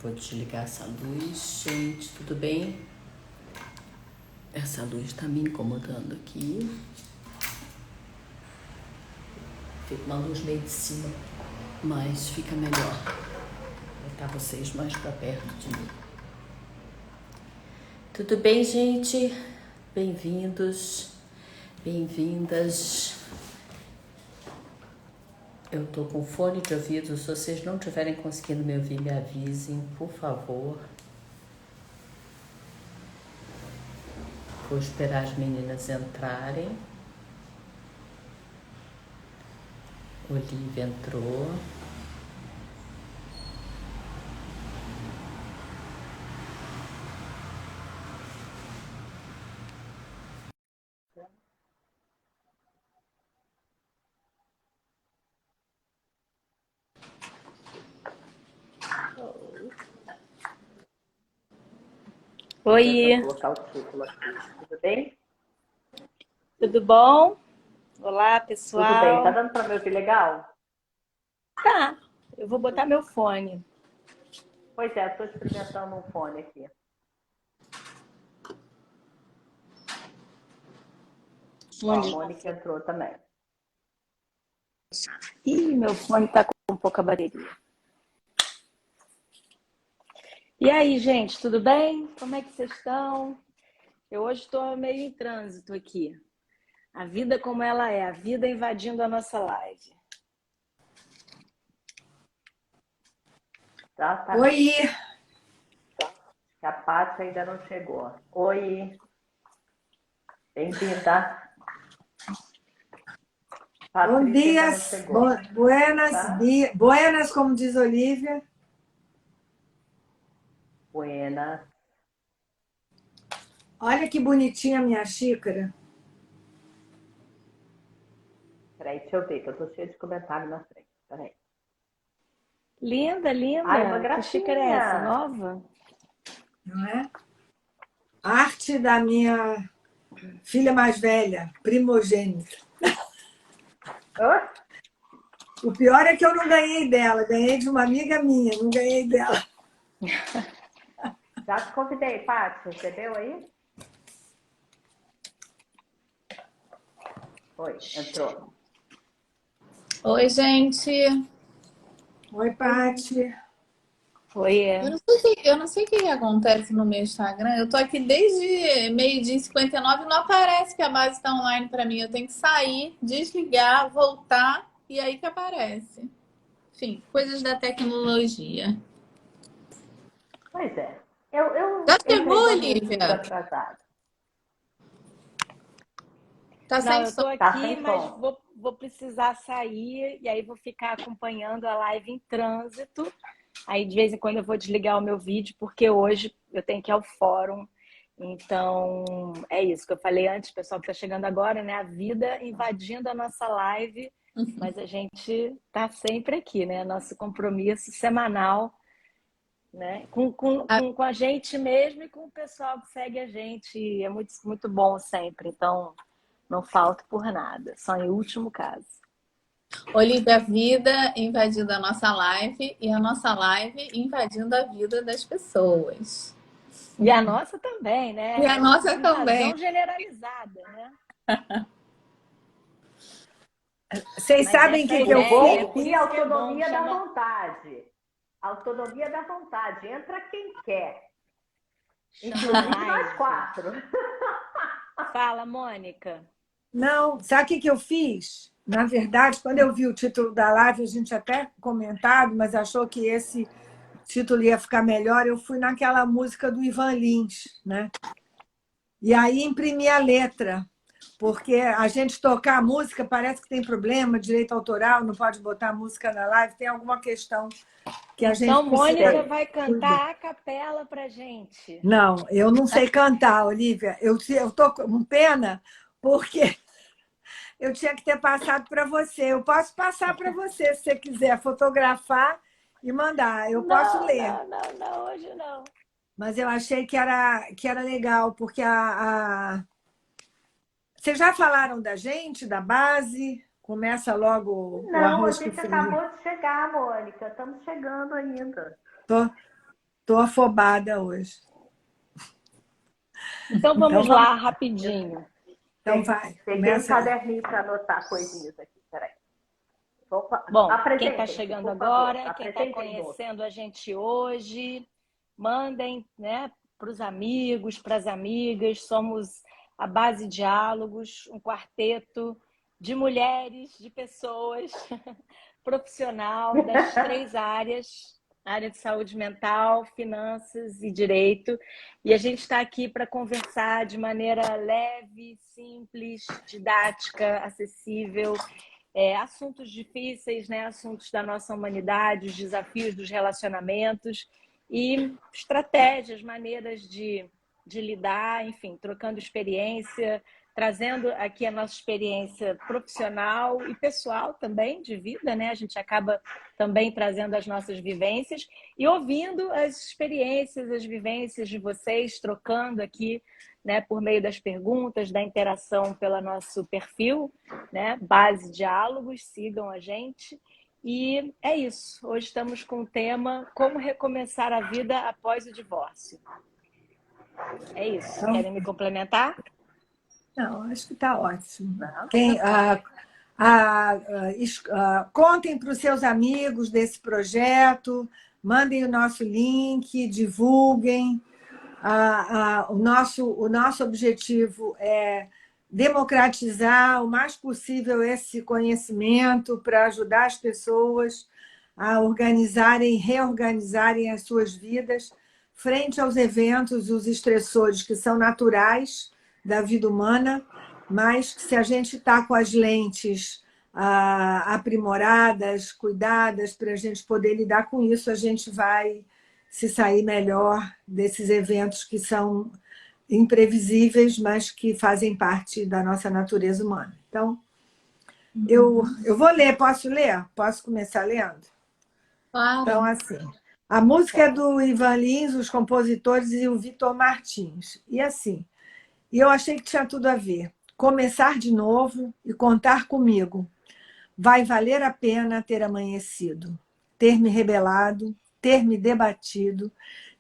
Vou desligar essa luz, gente, tudo bem? Essa luz tá me incomodando aqui. Fica uma luz meio de cima, mas fica melhor. Vou botar vocês mais pra perto de mim. Tudo bem, gente? Bem-vindos, bem-vindas. Eu tô com fone de ouvido, se vocês não estiverem conseguindo me ouvir, me avisem, por favor. Vou esperar as meninas entrarem. Olivia entrou. Oi, Vou colocar o título aqui. Tudo bem? tudo bom? Olá, Tudo bem. pessoal. Tá dando pra me ouvir legal? Tá, eu vou botar meu fone. Pois é, estou experimentando um fone aqui. Ó, a Mônica entrou também. Ih, meu fone tá com pouca bateria. E aí, gente, tudo bem? Como é que vocês estão? Eu hoje estou meio em trânsito aqui. A vida como ela é, a vida invadindo a nossa live. Tá? Oi! A Paty ainda não chegou. Oi! Bem-vinda! Bom Patrícia ainda não dias, chegou. buenas, Tá? buenas, como diz Olivia. Buenas. Olha que bonitinha a minha xícara. Peraí, deixa eu ver, que eu tô cheia de comentário na frente. Peraí. Linda, linda. Ai, uma Que xícara é essa? gracinha! Nova? Não é? Arte da minha filha mais velha, primogênita. Hã? O pior é que eu não ganhei dela, ganhei de uma amiga minha, não ganhei dela. Já te convidei, Paty. Recebeu aí? Oi, entrou. Oi, gente. Oi, Paty. Oi, Eu não sei o que acontece no meu Instagram. Eu tô aqui desde meio-dia e 59 e não aparece que a base está online para mim. Eu tenho que sair, desligar, voltar e aí que aparece. Enfim, coisas da tecnologia. Pois é. Eu Já entrei chegou, 2 minutinhos Olivia? atrasada. Tá Não, sem eu som. tô Tá aqui, sem mas som. vou precisar sair e aí vou ficar acompanhando a live em trânsito. Aí de vez em quando eu vou desligar o meu vídeo, porque hoje eu tenho que ir ao fórum. Então, é isso que eu falei antes, pessoal que está chegando agora, né? A vida invadindo a nossa live, mas a gente tá sempre aqui, né? Nosso compromisso semanal, né? Com a gente mesmo e com o pessoal que segue a gente. É muito, muito bom sempre. Então, não falto por nada, só em último caso. Olivia, a vida invadindo a nossa live e a nossa live invadindo a vida das pessoas. E a nossa também, né? E a É uma nossa também. invasão generalizada, né? Vocês Mas sabem o essa que eu ideia, fiz? por Aqui, isso que é bom autonomia da chamar. vontade. Autonomia da vontade. Entra quem quer. Chama Inclusive nós live. 4. Fala, Mônica. Não, sabe o que eu fiz? Na verdade, quando eu vi o título da live, a gente até comentado, mas achou que esse título ia ficar melhor. Eu fui naquela música do Ivan Lins, né? E aí imprimi a letra, porque a gente tocar a música parece que tem problema, direito autoral, não pode botar música na live, tem alguma questão que a gente Então, Mônica precisa vai cantar a capela pra gente. Não, eu não sei cantar, Olivia. Eu estou com pena porque eu tinha que ter passado para você. Eu posso passar para você, se você quiser fotografar e mandar. Eu posso Não, ler. não, hoje não. Mas eu achei que era legal, porque Vocês já falaram da gente, da base? Começa logo o Não, a arroz com gente feijão. acabou de chegar, Mônica. Estamos chegando ainda. Tô. Estou afobada hoje. Então vamos lá, rapidinho. Então vai. Peguei um Começa aí. caderninho para anotar coisinhas aqui, peraí. Bom, quem está Apresentem-se, chegando por favor. agora, quem está conhecendo a gente hoje, mandem, né, para os amigos, para as amigas. Somos a Base Diálogos, um quarteto de mulheres, de pessoas, profissional das 3 áreas, área de saúde mental, finanças e direito. E a gente está aqui para conversar de maneira leve, simples, didática, acessível, assuntos difíceis, né? Assuntos da nossa humanidade, os desafios dos relacionamentos e estratégias, maneiras de lidar, enfim, trocando experiência, trazendo aqui a nossa experiência profissional e pessoal também, de vida, né? A gente acaba também trazendo as nossas vivências e ouvindo as experiências, as vivências de vocês, trocando aqui, né, por meio das perguntas, da interação pelo nosso perfil, né, Base Diálogos, sigam a gente. E é isso, hoje estamos com o tema Como Recomeçar a Vida Após o Divórcio. É isso, querem me complementar? Não, acho que está ótimo. Contem para os seus amigos desse projeto, mandem o nosso link, divulguem. O nosso objetivo é democratizar o mais possível esse conhecimento para ajudar as pessoas a organizarem e reorganizarem as suas vidas frente aos eventos, os estressores que são naturais da vida humana, mas que se a gente está com as lentes aprimoradas, cuidadas, para a gente poder lidar com isso, a gente vai se sair melhor desses eventos que são imprevisíveis, mas que fazem parte da nossa natureza humana. Então, eu vou ler. Posso ler? Posso começar lendo? Claro. Então, assim, a música é do Ivan Lins, os compositores e o Vitor Martins. E assim, eu achei que tinha tudo a ver. Começar de novo e contar comigo. Vai valer a pena ter amanhecido, ter me rebelado, ter me debatido,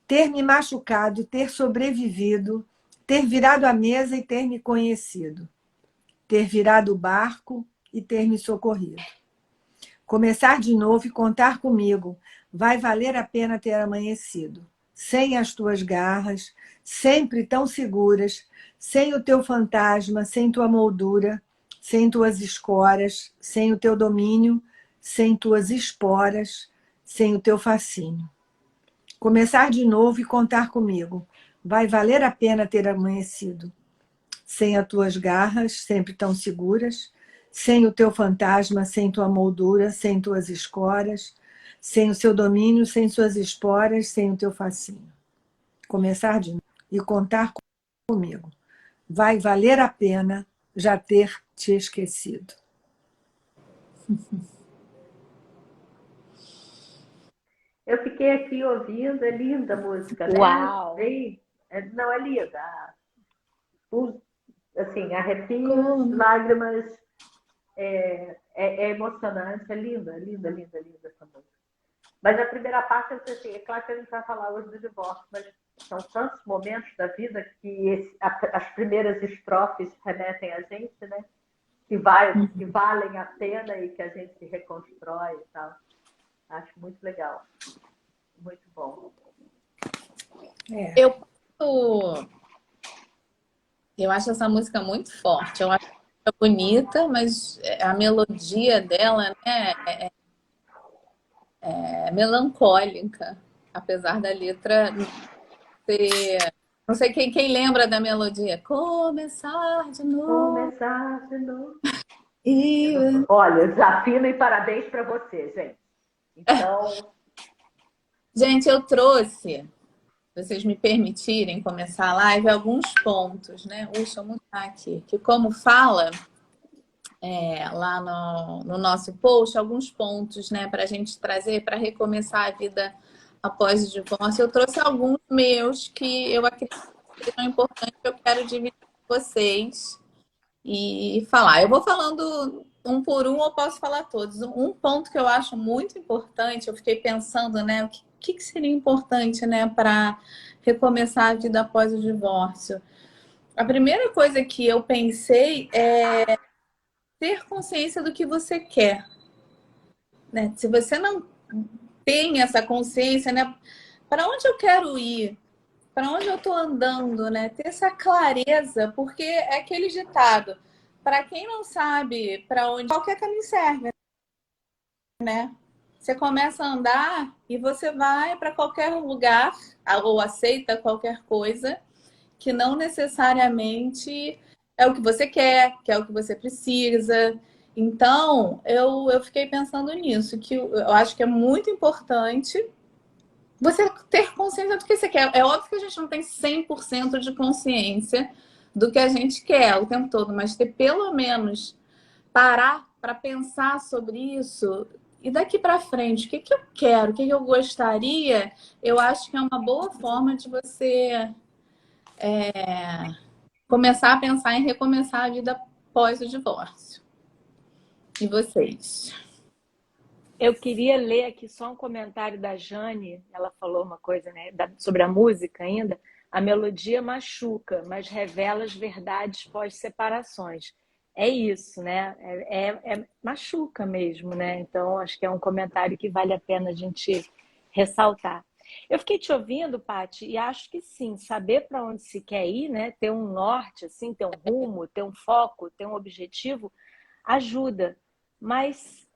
ter me machucado, ter sobrevivido, ter virado a mesa e ter me conhecido, ter virado o barco e ter me socorrido. Começar de novo e contar comigo. Vai valer a pena ter amanhecido, sem as tuas garras, sempre tão seguras, sem o teu fantasma, sem tua moldura, sem tuas escoras, sem o teu domínio, sem tuas esporas, sem o teu fascínio. Começar de novo e contar comigo. Vai valer a pena ter amanhecido. Sem as tuas garras, sempre tão seguras, sem o teu fantasma, sem tua moldura, sem tuas escoras, sem o seu domínio, sem suas esporas, sem o teu fascínio. Começar de novo e contar comigo. Vai valer a pena já ter te esquecido. Eu fiquei aqui ouvindo, é linda a música, né? Uau! Não, é linda. Assim, arrepios, lágrimas, é emocionante, é linda, linda, linda, linda essa música. Mas a primeira parte, eu sei assim, é claro que a gente vai falar hoje do divórcio, mas são tantos momentos da vida que as primeiras estrofes remetem a gente, né? Que valem a pena e que a gente se reconstrói e tal. Acho muito legal. Muito bom. Eu acho essa música muito forte. Eu acho bonita, mas a melodia dela, né, é melancólica, apesar da letra ser... Não sei quem lembra da melodia. Começar de novo. Começar de novo. Olha, desafio e parabéns para você, gente. Então... Gente, eu trouxe, se vocês me permitirem começar a live, alguns pontos, né? Deixa eu mudar aqui. Que como fala lá no nosso post, alguns pontos, né? Para a gente trazer, para recomeçar a vida após o divórcio. Eu trouxe alguns meus que eu acredito que sejam importantes, que eu quero dividir com vocês. e falar. Eu vou falando um por um, eu posso falar todos. Um ponto que eu acho muito importante, eu fiquei pensando, né, o que seria importante, né, para recomeçar a vida após o divórcio. A primeira coisa que eu pensei é ter consciência do que você quer, né? Se você não tem essa consciência, né, para onde eu quero ir? Para onde eu estou andando, né? Ter essa clareza, porque é aquele ditado, para quem não sabe para onde qualquer caminho serve, né? Você começa a andar e você vai para qualquer lugar ou aceita qualquer coisa que não necessariamente é o que você quer, que é o que você precisa. Então, eu fiquei pensando nisso, que eu acho que é muito importante você ter consciência do que você quer. É óbvio que a gente não tem 100% de consciência do que a gente quer o tempo todo, mas ter pelo menos parar para pensar sobre isso e daqui para frente, o que eu quero, o que eu gostaria, eu acho que é uma boa forma de você começar a pensar em recomeçar a vida após o divórcio. E vocês? Eu queria ler aqui só um comentário da Jane. Ela falou uma coisa, né, sobre a música ainda. A melodia machuca, mas revela as verdades pós-separações. É isso, né? Machuca mesmo, né? Então, acho que é um comentário que vale a pena a gente ressaltar. Eu fiquei te ouvindo, Paty, e acho que sim, saber para onde se quer ir, né? Ter um norte, assim, ter um rumo, ter um foco, ter um objetivo, ajuda. Mas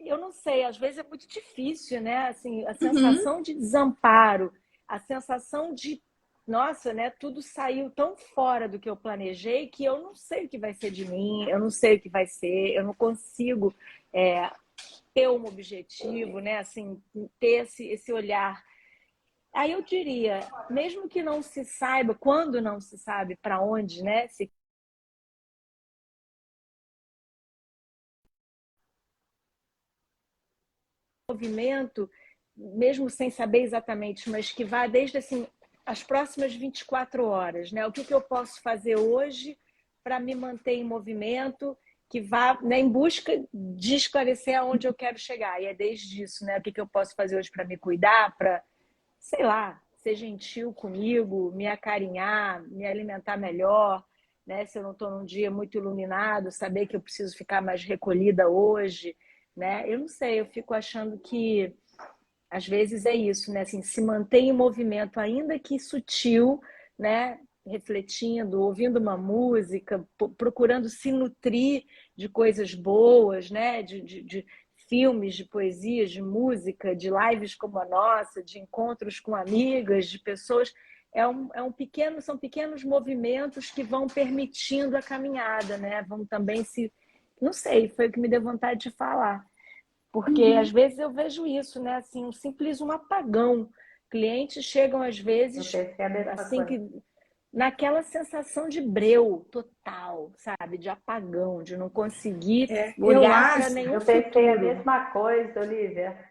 eu não sei, às vezes é muito difícil, né? Assim, a sensação de desamparo, a sensação de, nossa, né? Tudo saiu tão fora do que eu planejei que eu não sei o que vai ser de mim, eu não sei o que vai ser, eu não consigo ter um objetivo, né? Assim, ter esse olhar. Aí eu diria, mesmo que não se saiba, quando não se sabe para onde, né? Se movimento, mesmo sem saber exatamente, mas que vá desde assim as próximas 24 horas, né? O que eu posso fazer hoje para me manter em movimento, que vá, né, em busca de esclarecer aonde eu quero chegar. E é desde isso, né? O que eu posso fazer hoje para me cuidar, para, sei lá, ser gentil comigo, me acarinhar, me alimentar melhor, né? Se eu não estou num dia muito iluminado, saber que eu preciso ficar mais recolhida hoje, né? Eu não sei, eu fico achando que às vezes é isso, né? Assim, se mantém em movimento, ainda que sutil, né? Refletindo, ouvindo uma música, procurando se nutrir de coisas boas, né? De filmes, de poesias, de música, de lives como a nossa, de encontros com amigas, de pessoas. São pequenos movimentos que vão permitindo a caminhada, né? Vão também se. Não sei, foi o que me deu vontade de falar. Porque às vezes eu vejo isso, né? Assim, um apagão. Clientes chegam às vezes assim que naquela sensação de breu total, sabe? De apagão, de não conseguir Eu olhar para acho. nenhum Eu pensei a futuro. mesma coisa, Olivia.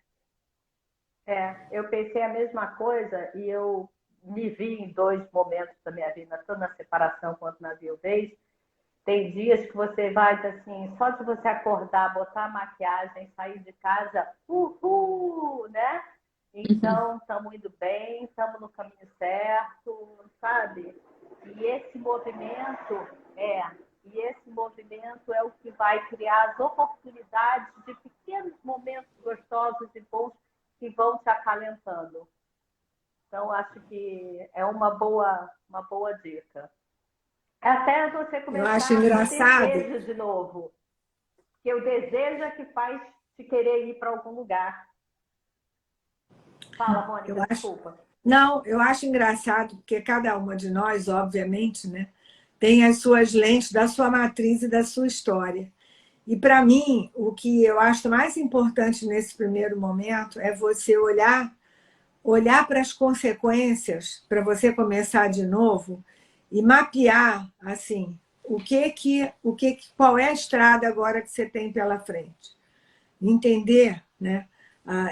Eu pensei a mesma coisa e eu me vi em dois momentos da minha vida, tanto na separação quanto na viuvez. Tem dias que você vai, assim, só de você acordar, botar a maquiagem, sair de casa, uhul, né? Então, estamos indo bem, estamos no caminho certo, sabe? E esse movimento é o que vai criar as oportunidades de pequenos momentos gostosos e bons que vão te acalentando. Então, acho que é uma boa dica. Até você Eu acho começar a ter engraçado. desejo de novo. Porque o desejo é que faz te querer ir para algum lugar. Fala, Mônica, desculpa. Não, eu acho engraçado, porque cada uma de nós, obviamente, né, tem as suas lentes da sua matriz e da sua história. E, para mim, o que eu acho mais importante nesse primeiro momento é você olhar para as consequências, para você começar de novo e mapear assim qual é a estrada agora que você tem pela frente. Entender, né?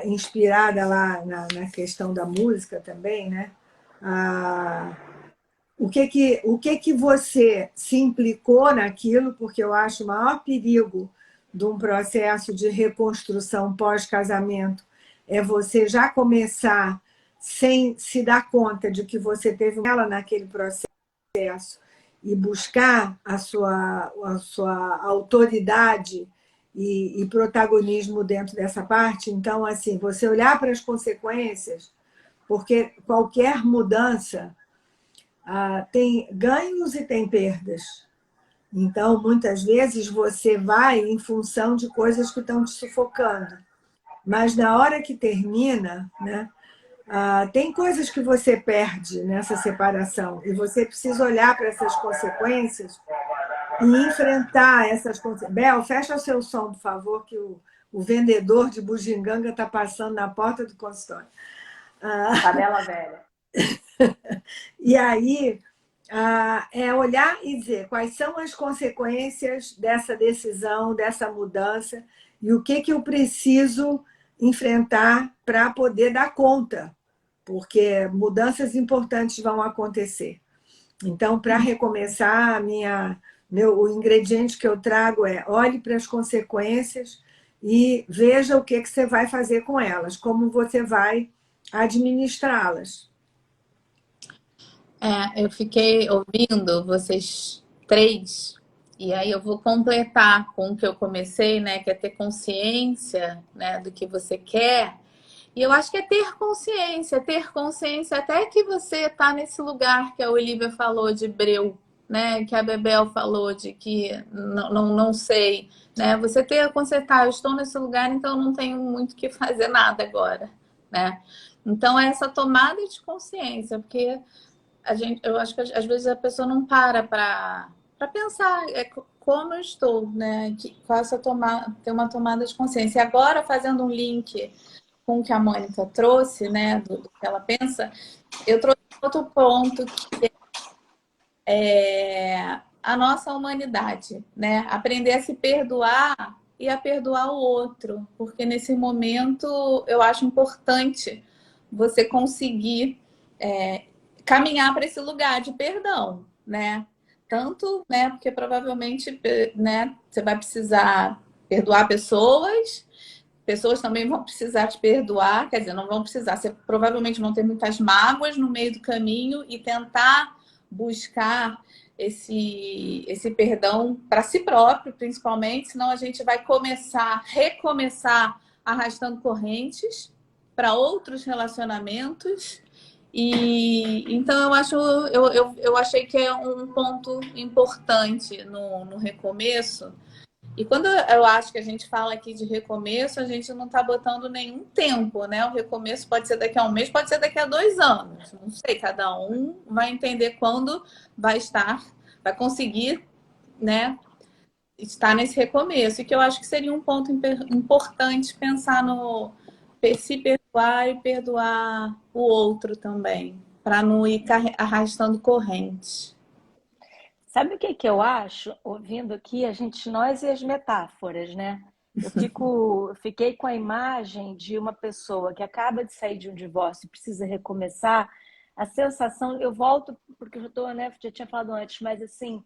Inspirada lá na questão da música também, né? o que que você se implicou naquilo, porque eu acho o maior perigo de um processo de reconstrução pós-casamento é você já começar sem se dar conta de que você teve ela naquele processo e buscar a sua autoridade e protagonismo dentro dessa parte. Então, assim, você olhar para as consequências, porque qualquer mudança tem ganhos e tem perdas. Então, muitas vezes, você vai em função de coisas que estão te sufocando. Mas, na hora que termina, né, tem coisas que você perde nessa separação. E você precisa olhar para essas consequências e enfrentar essas consequências. Bel, fecha o seu som, por favor, que o vendedor de bugiganga está passando na porta do consultório. Panela velha. E aí, é olhar e dizer quais são as consequências dessa decisão, dessa mudança, e o que eu preciso enfrentar para poder dar conta, porque mudanças importantes vão acontecer. Então, para recomeçar, o ingrediente que eu trago é olhe para as consequências e veja o que você vai fazer com elas, como você vai administrá-las. Eu fiquei ouvindo vocês três, e aí eu vou completar com o que eu comecei, né? Que é ter consciência, né, do que você quer. E eu acho que é ter consciência até que você está nesse lugar que a Olivia falou de breu, né? Que a Bebel falou de que não sei, né? Você ter consciência, eu estou nesse lugar, então eu não tenho muito que fazer nada agora, né? Então é essa tomada de consciência, porque eu acho que às vezes a pessoa não para pensar como eu estou, né? Ter uma tomada de consciência. E agora, fazendo um link com o que a Mônica trouxe, né? Do que ela pensa, eu trouxe outro ponto que é a nossa humanidade, né? Aprender a se perdoar e a perdoar o outro, porque nesse momento eu acho importante você conseguir caminhar para esse lugar de perdão, né? Tanto, né? Porque provavelmente, né? Você vai precisar perdoar pessoas também vão precisar te perdoar, quer dizer, não vão precisar, você provavelmente vão ter muitas mágoas no meio do caminho e tentar buscar esse perdão para si próprio, principalmente, senão a gente vai recomeçar arrastando correntes para outros relacionamentos. E então eu achei que é um ponto importante no recomeço. E quando eu acho que a gente fala aqui de recomeço, a gente não está botando nenhum tempo, né? O recomeço pode ser daqui a um mês, pode ser daqui a 2 anos. Não sei, cada um vai entender quando vai conseguir, né, estar nesse recomeço. E que eu acho que seria um ponto importante pensar no se perdoar e perdoar o outro também, para não ir arrastando correntes. Sabe o que eu acho? Ouvindo aqui, nós e as metáforas, né? Fiquei com a imagem de uma pessoa que acaba de sair de um divórcio e precisa recomeçar. A sensação, eu volto, porque eu estou, né? Já tinha falado antes, mas assim,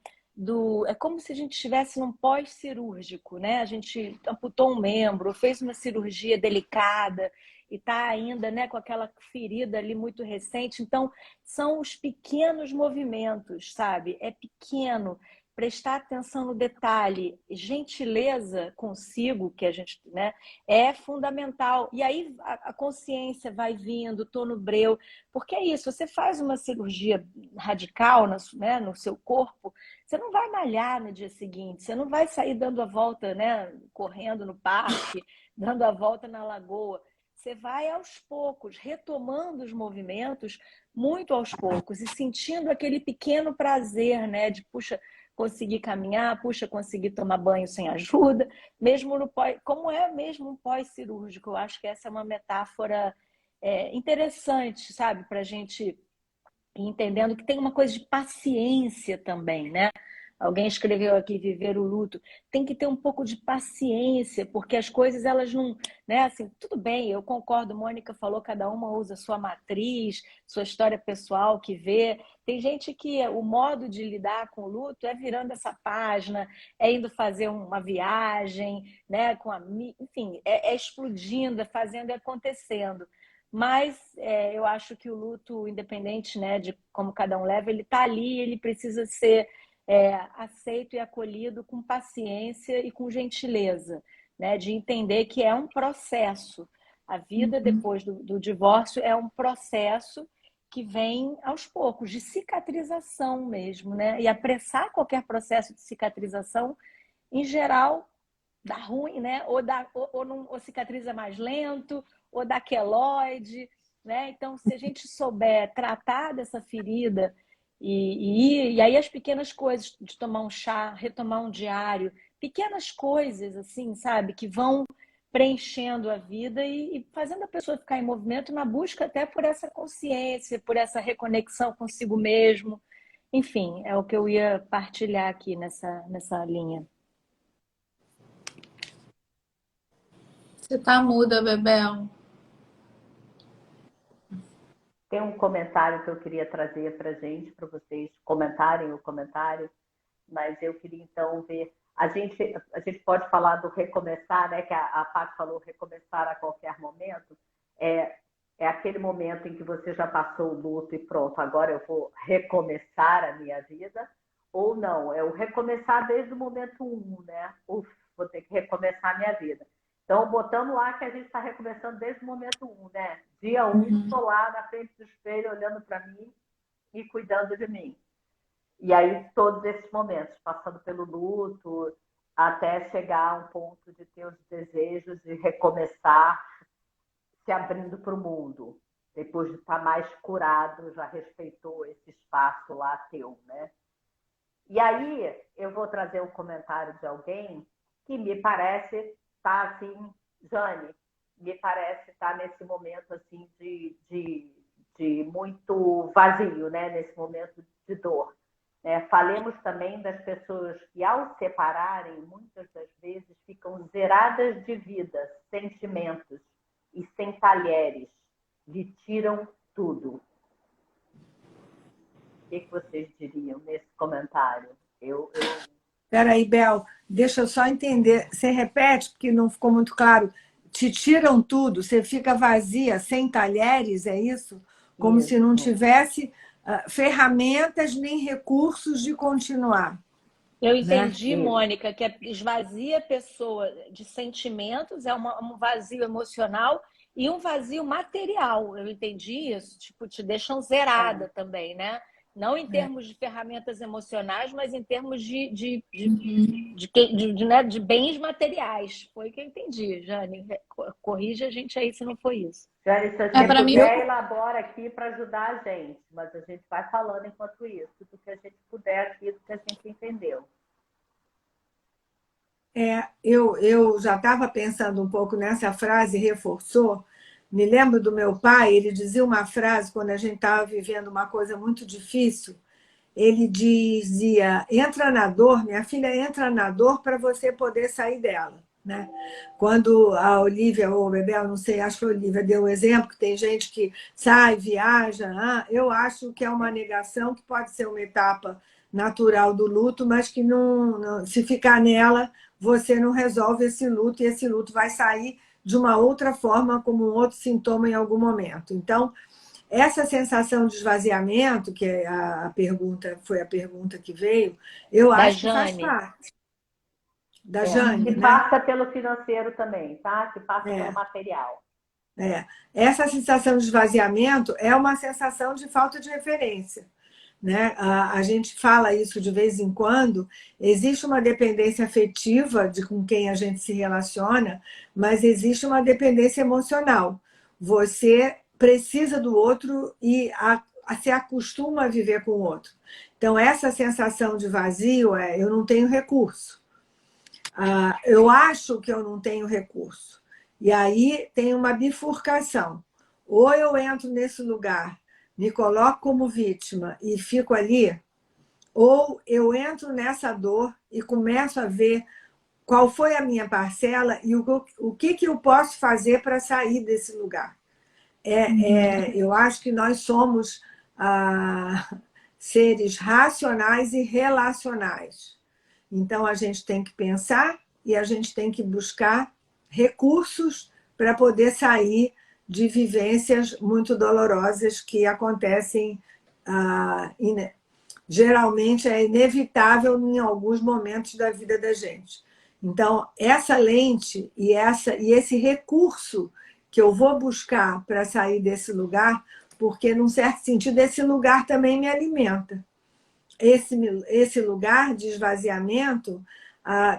é como se a gente estivesse num pós-cirúrgico, né? A gente amputou um membro, fez uma cirurgia delicada e está ainda, né, com aquela ferida ali muito recente. Então, são os pequenos movimentos, sabe? É pequeno. Prestar atenção no detalhe, gentileza consigo, que a gente, né, é fundamental. E aí a consciência vai vindo, tô no breu, porque é isso, você faz uma cirurgia radical, né, no seu corpo, você não vai malhar no dia seguinte, você não vai sair dando a volta, né, correndo no parque, dando a volta na lagoa. Você vai aos poucos, retomando os movimentos muito aos poucos e sentindo aquele pequeno prazer, né, de, puxa, conseguir caminhar, puxa, conseguir tomar banho sem ajuda, mesmo como é mesmo um pós-cirúrgico. Eu acho que essa é uma metáfora interessante, sabe, para a gente ir entendendo que tem uma coisa de paciência também, né? Alguém escreveu aqui, viver o luto. Tem que ter um pouco de paciência, porque as coisas, elas não... Né? Assim, tudo bem, eu concordo, Mônica falou, cada uma usa sua matriz, sua história pessoal que vê. Tem gente que o modo de lidar com o luto é virando essa página, é indo fazer uma viagem, né? Enfim, é explodindo, é fazendo e acontecendo. Mas eu acho que o luto, independente, né, de como cada um leva, ele está ali, ele precisa ser aceito e acolhido com paciência e com gentileza, né, de entender que é um processo. A vida depois do divórcio é um processo que vem aos poucos, de cicatrização mesmo, né? E apressar qualquer processo de cicatrização, em geral, dá ruim, né? Ou cicatriza mais lento, ou dá queloide, né? Então, se a gente souber tratar dessa ferida e aí as pequenas coisas de tomar um chá, retomar um diário, pequenas coisas assim, sabe, que vão preenchendo a vida e fazendo a pessoa ficar em movimento na busca até por essa consciência, por essa reconexão consigo mesmo. Enfim, é o que eu ia partilhar aqui nessa linha. Você tá muda, Bebel. Tem um comentário que eu queria trazer para gente, para vocês comentarem o comentário, mas eu queria então ver. A gente pode falar do recomeçar, né? Que a Paty falou, recomeçar a qualquer momento. É aquele momento em que você já passou o luto e pronto, agora eu vou recomeçar a minha vida, ou não, é o recomeçar desde o momento 1, né? Vou ter que recomeçar a minha vida. Então, botamos lá que a gente está recomeçando desde o momento 1, né? Dia 1, estou lá na frente do espelho, olhando para mim e cuidando de mim. E aí, todos esses momentos, passando pelo luto, até chegar a um ponto de ter os desejos de recomeçar, se abrindo para o mundo. Depois de estar mais curado, já respeitou esse espaço lá teu, né? E aí, eu vou trazer um comentário de alguém que me parece tá assim, Jane, me parece estar nesse momento assim de muito vazio, né? Nesse momento de dor. Falemos também das pessoas que, ao separarem, muitas das vezes ficam zeradas de vida, sentimentos e sem talheres, lhe tiram tudo. O que vocês diriam nesse comentário? Espera aí, Bel, deixa eu só entender. Você repete, porque não ficou muito claro. Te tiram tudo, você fica vazia, sem talheres, é isso? Como se não tivesse ferramentas nem recursos de continuar. Eu entendi, né? Mônica, que esvazia a pessoa de sentimentos, é um vazio emocional e um vazio material. Eu entendi isso, tipo, te deixam zerada também, né? Não em termos de ferramentas emocionais, mas em termos de bens materiais. Foi o que eu entendi, Jane. Corrige a gente aí se não foi isso. Jane, se você puder, elabora aqui para ajudar a gente. Mas a gente vai falando enquanto isso, do que a gente puder aqui, do que a gente entendeu. Eu já estava pensando um pouco nessa frase, reforçou. Me lembro do meu pai, ele dizia uma frase quando a gente estava vivendo uma coisa muito difícil. Ele dizia, entra na dor, minha filha, entra na dor para você poder sair dela. Né? Quando a Olivia, ou o Bebel, não sei, acho que a Olivia deu um exemplo, que tem gente que sai, viaja, eu acho que é uma negação, que pode ser uma etapa natural do luto, mas que não, se ficar nela, você não resolve esse luto, e esse luto vai sair de uma outra forma, como um outro sintoma em algum momento. Então, essa sensação de esvaziamento, que foi a pergunta que veio, eu acho que faz parte. Da Jane, que passa pelo financeiro também, tá? Que passa pelo material. Essa sensação de esvaziamento é uma sensação de falta de referência. Né? A gente fala isso de vez em quando, existe uma dependência afetiva com quem a gente se relaciona, mas existe uma dependência emocional. Você precisa do outro e se acostuma a viver com o outro. Então, essa sensação de vazio eu não tenho recurso. Eu acho que eu não tenho recurso. E aí tem uma bifurcação. Ou eu entro nesse lugar, me coloco como vítima e fico ali, ou eu entro nessa dor e começo a ver qual foi a minha parcela e o que eu posso fazer para sair desse lugar. Eu acho que nós somos seres racionais e relacionais. Então, a gente tem que pensar e a gente tem que buscar recursos para poder sair de vivências muito dolorosas que acontecem, geralmente é inevitável em alguns momentos da vida da gente. Então, essa lente e esse recurso que eu vou buscar para sair desse lugar, porque, num certo sentido, esse lugar também me alimenta. Esse lugar de esvaziamento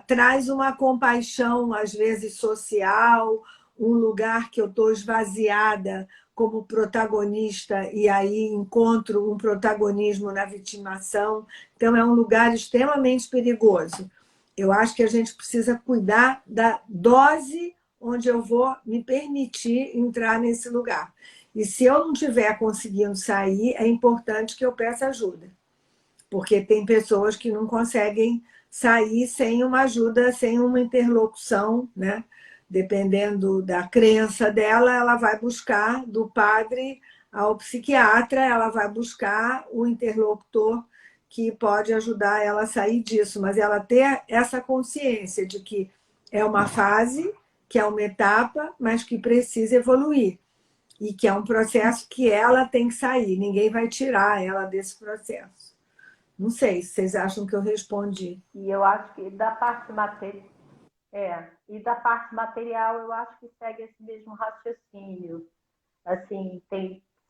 traz uma compaixão, às vezes, social, um lugar que eu estou esvaziada como protagonista e aí encontro um protagonismo na vitimação. Então, é um lugar extremamente perigoso. Eu acho que a gente precisa cuidar da dose onde eu vou me permitir entrar nesse lugar. E se eu não estiver conseguindo sair, é importante que eu peça ajuda. Porque tem pessoas que não conseguem sair sem uma ajuda, sem uma interlocução, né? Dependendo da crença dela, ela vai buscar do padre ao psiquiatra, ela vai buscar o interlocutor que pode ajudar ela a sair disso, mas ela ter essa consciência de que é uma fase, que é uma etapa, mas que precisa evoluir e que é um processo que ela tem que sair, ninguém vai tirar ela desse processo. Não sei se vocês acham que eu respondi. E eu acho que da parte material, eu acho que segue esse mesmo raciocínio. Assim,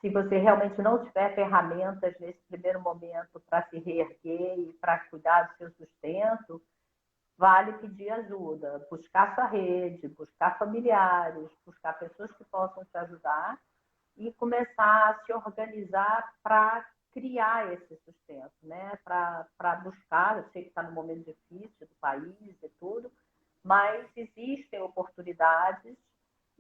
se você realmente não tiver ferramentas nesse primeiro momento para se reerguer e para cuidar do seu sustento, vale pedir ajuda, buscar sua rede, buscar familiares, buscar pessoas que possam te ajudar e começar a se organizar para criar esse sustento, né? Para buscar, eu sei que está num momento difícil do país e tudo, mas existem oportunidades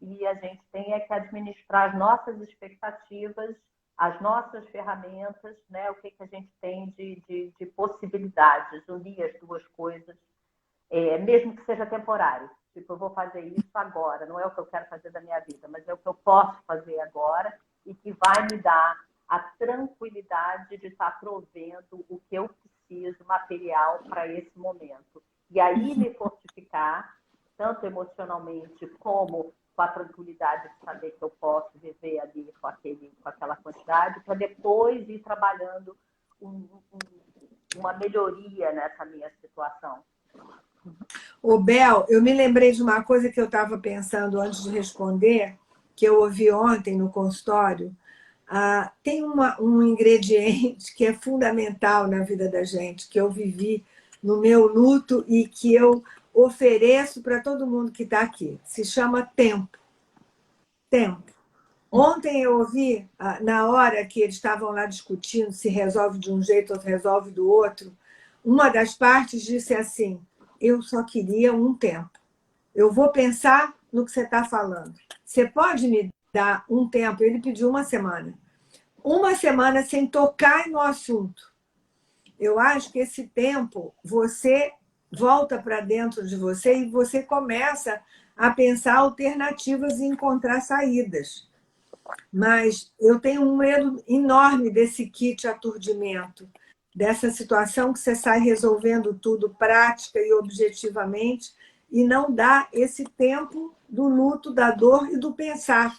e a gente tem que administrar as nossas expectativas, as nossas ferramentas, né? O que a gente tem de possibilidades, unir as duas coisas, mesmo que seja temporário. Tipo, eu vou fazer isso agora, não é o que eu quero fazer da minha vida, mas é o que eu posso fazer agora e que vai me dar a tranquilidade de estar provendo o que eu preciso, material, para esse momento. E aí me fortificar, tanto emocionalmente como com a tranquilidade de saber que eu posso viver ali com aquela quantidade, para depois ir trabalhando uma melhoria nessa minha situação. Ô, Bel, eu me lembrei de uma coisa que eu estava pensando antes de responder, que eu ouvi ontem no consultório. Tem um ingrediente que é fundamental na vida da gente, que eu vivi no meu luto e que eu ofereço para todo mundo que está aqui. Se chama tempo. Tempo. Ontem eu ouvi, na hora que eles estavam lá discutindo se resolve de um jeito ou resolve do outro, uma das partes disse assim: eu só queria um tempo. Eu vou pensar no que você está falando. Você pode me dar um tempo? Ele pediu uma semana. Uma semana sem tocar no assunto. Eu acho que esse tempo, você volta para dentro de você e você começa a pensar alternativas e encontrar saídas. Mas eu tenho um medo enorme desse kit aturdimento, dessa situação que você sai resolvendo tudo prática e objetivamente e não dá esse tempo do luto, da dor e do pensar.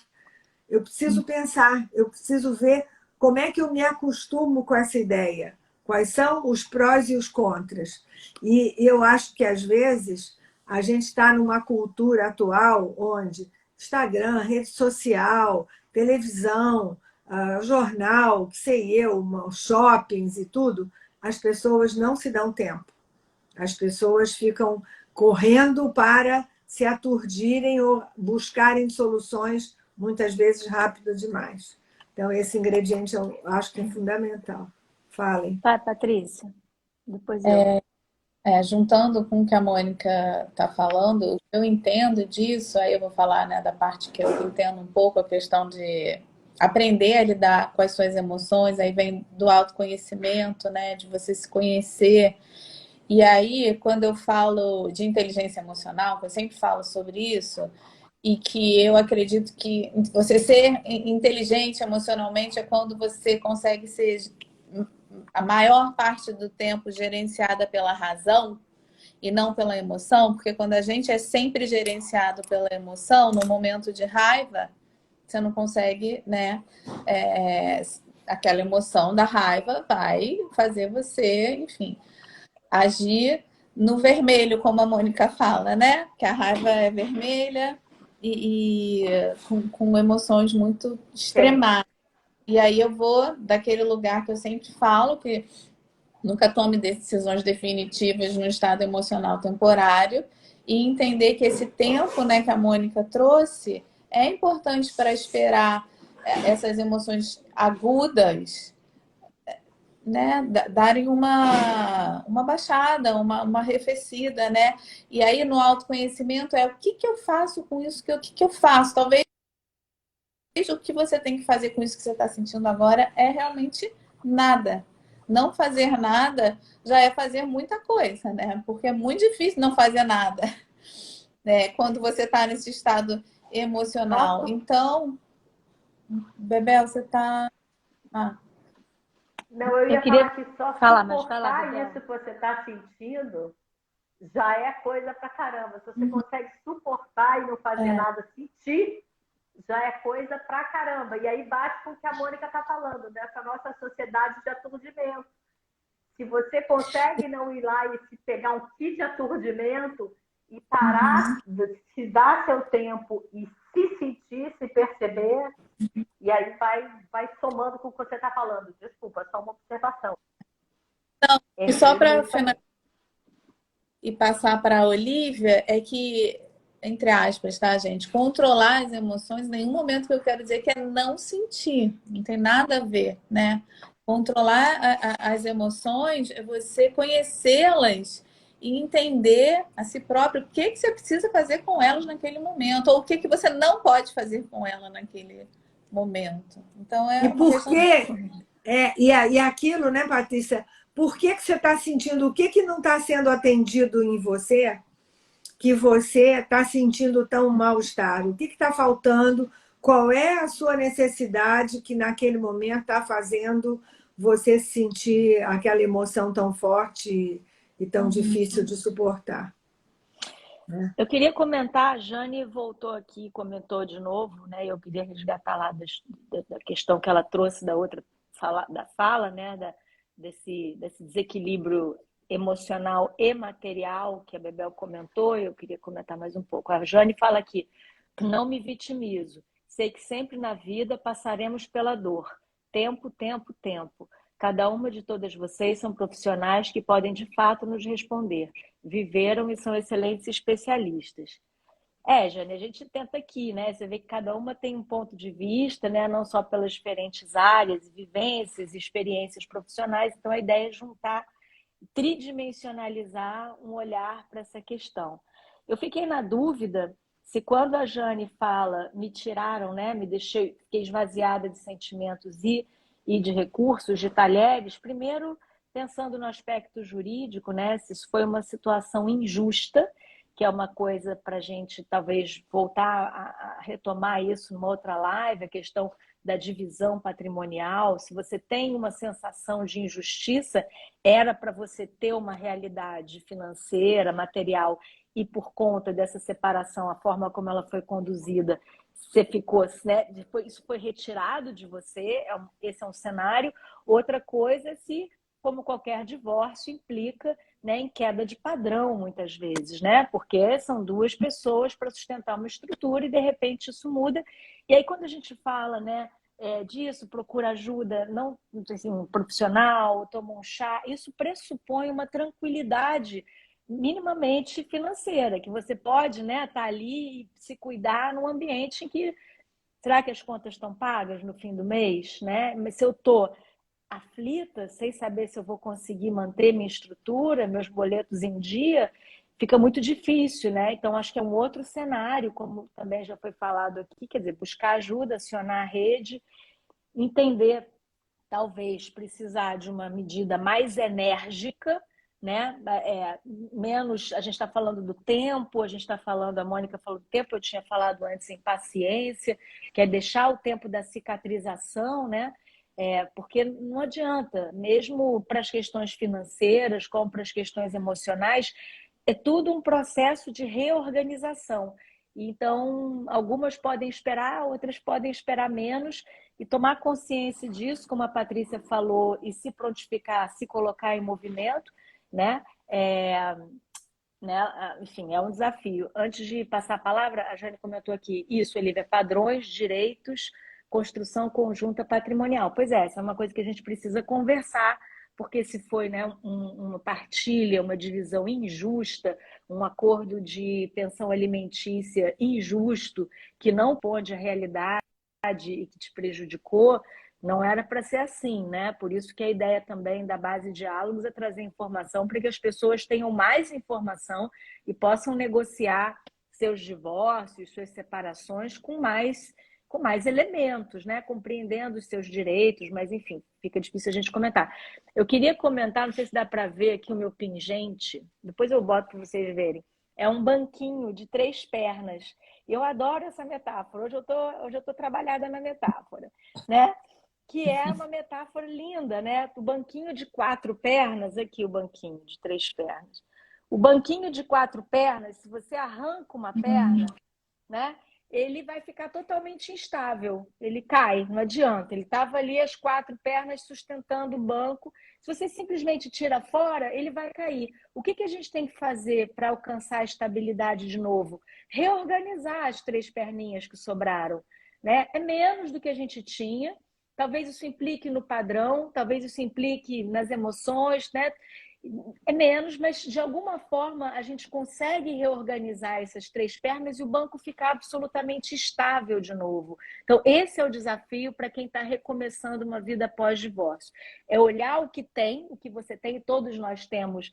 Eu preciso pensar, eu preciso ver como é que eu me acostumo com essa ideia, quais são os prós e os contras. E eu acho que, às vezes, a gente está numa cultura atual onde Instagram, rede social, televisão, jornal, que sei eu, shoppings e tudo, as pessoas não se dão tempo. As pessoas ficam correndo para se aturdirem ou buscarem soluções, muitas vezes rápidas demais. Então, esse ingrediente eu acho que é fundamental. Falem. Vai, Patrícia. Depois eu. Juntando com o que a Mônica está falando, o que eu entendo disso, aí eu vou falar, né, da parte que eu entendo um pouco, a questão de aprender a lidar com as suas emoções, aí vem do autoconhecimento, né? De você se conhecer. E aí, quando eu falo de inteligência emocional, que eu sempre falo sobre isso, e que eu acredito que você ser inteligente emocionalmente é quando você consegue ser a maior parte do tempo gerenciada pela razão e não pela emoção, porque quando a gente é sempre gerenciado pela emoção, no momento de raiva, você não consegue, né? Aquela emoção da raiva vai fazer você, enfim, agir no vermelho, como a Mônica fala, né? Que a raiva é vermelha e com emoções muito extremadas. E aí eu vou daquele lugar que eu sempre falo, que nunca tome decisões definitivas no estado emocional temporário, e entender que esse tempo, né, que a Mônica trouxe é importante para esperar essas emoções agudas, né, darem uma baixada, uma arrefecida, né? E aí no autoconhecimento é o que eu faço com isso, o que eu faço? Talvez o que você tem que fazer com isso que você está sentindo agora é realmente nada. Não fazer nada já é fazer muita coisa, né? Porque é muito difícil não fazer nada, né? Quando você está nesse estado emocional. Nossa. Então, Bebel, você está... Não, eu ia queria falar que só falar, mas vai lá, suportar Bebel. isso que você está sentindo já é coisa pra caramba. Se você consegue suportar e não fazer nada, sentir, já é coisa pra caramba. E aí bate com o que a Mônica está falando, dessa nossa sociedade de aturdimento. Se você consegue não ir lá e se pegar um kit de aturdimento e parar, se dar seu tempo e se sentir, se perceber, e aí vai somando com o que você está falando. Desculpa, só uma observação. E só para finalizar e passar para a Olivia, é que, entre aspas, tá, gente? Controlar as emoções, em nenhum momento que eu quero dizer que é não sentir. Não tem nada a ver, né? Controlar as emoções é você conhecê-las e entender a si próprio o que você precisa fazer com elas naquele momento, ou o que você não pode fazer com ela naquele momento. Então, é E uma por questão... quê? E aquilo, né, Patrícia? Por que você está sentindo? O que não está sendo atendido em você que você está sentindo tão mal-estar? O que está faltando? Qual é a sua necessidade que naquele momento está fazendo você sentir aquela emoção tão forte e tão difícil de suportar? Eu queria comentar, a Jane voltou aqui, comentou de novo, né? Eu queria resgatar lá da questão que ela trouxe da outra fala, né? Desse desequilíbrio emocional e material que a Bebel comentou. Eu queria comentar mais um pouco. A Jane fala aqui: não me vitimizo. Sei que sempre na vida passaremos pela dor. Tempo, tempo, tempo. Cada uma de todas vocês são profissionais que podem de fato nos responder. Viveram e são excelentes especialistas. Jane, a gente tenta aqui, né? Você vê que cada uma tem um ponto de vista, né? Não só pelas diferentes áreas, vivências, experiências profissionais. Então, a ideia é juntar, tridimensionalizar um olhar para essa questão. Eu fiquei na dúvida se quando a Jane fala, me tiraram, né? Fiquei esvaziada de sentimentos e de recursos, de talheres, primeiro pensando no aspecto jurídico, né? Se isso foi uma situação injusta, que é uma coisa para a gente talvez voltar a retomar isso numa outra live, a questão da divisão patrimonial. Se você tem uma sensação de injustiça, era para você ter uma realidade financeira, material, e por conta dessa separação, a forma como ela foi conduzida, você ficou, né? Isso foi retirado de você, esse é um cenário. Outra coisa é se, como qualquer divórcio, implica, né, em queda de padrão, muitas vezes, né? Porque são duas pessoas para sustentar uma estrutura e, de repente, isso muda. E aí, quando a gente fala, né, disso, procura ajuda, não assim, um profissional, toma um chá, isso pressupõe uma tranquilidade minimamente financeira, que você pode, né, estar ali e se cuidar num ambiente em que, será que as contas estão pagas no fim do mês, né? Mas se eu estou aflita, sem saber se eu vou conseguir manter minha estrutura, meus boletos em dia, fica muito difícil, né? Então, acho que é um outro cenário, como também já foi falado aqui, quer dizer, buscar ajuda, acionar a rede entender, talvez, precisar de uma medida mais enérgica, né? Menos, a gente está falando do tempo, a gente está falando, a Mônica falou do tempo, eu tinha falado antes em paciência, que é deixar o tempo da cicatrização, né? Porque não adianta, mesmo para as questões financeiras, como para as questões emocionais, é tudo um processo de reorganização. Então, algumas podem esperar, outras podem esperar menos, e tomar consciência disso, como a Patrícia falou, e se prontificar, se colocar em movimento, né? Enfim, é um desafio. Antes de passar a palavra, a Jane comentou aqui, isso, Olivia, padrões, direitos, construção conjunta patrimonial. Pois é, essa é uma coisa que a gente precisa conversar, porque se foi, né, uma partilha, uma divisão injusta, um acordo de pensão alimentícia injusto, que não pôde a realidade e que te prejudicou, não era para ser assim, né? Por isso que a ideia também da base de diálogos é trazer informação para que as pessoas tenham mais informação e possam negociar seus divórcios, suas separações com mais elementos, né? Compreendendo os seus direitos, mas enfim, fica difícil a gente comentar. Eu queria comentar, não sei se dá para ver aqui o meu pingente, depois eu boto para vocês verem. É um banquinho de 3 pernas. Eu adoro essa metáfora. Hoje eu tô trabalhada na metáfora, né? Que é uma metáfora linda, né? O banquinho de 4 pernas, aqui o banquinho de 3 pernas. O banquinho de 4 pernas, se você arranca uma perna, né? Ele vai ficar totalmente instável, ele cai, não adianta. Ele estava ali as 4 pernas sustentando o banco. Se você simplesmente tira fora, ele vai cair. O que a gente tem que fazer para alcançar a estabilidade de novo? Reorganizar as 3 perninhas que sobraram, né? É menos do que a gente tinha. Talvez isso implique no padrão, talvez isso implique nas emoções, né? É menos, mas de alguma forma a gente consegue reorganizar essas 3 pernas e o banco ficar absolutamente estável de novo. Então, esse é o desafio para quem está recomeçando uma vida pós-divórcio. É olhar o que você tem, todos nós temos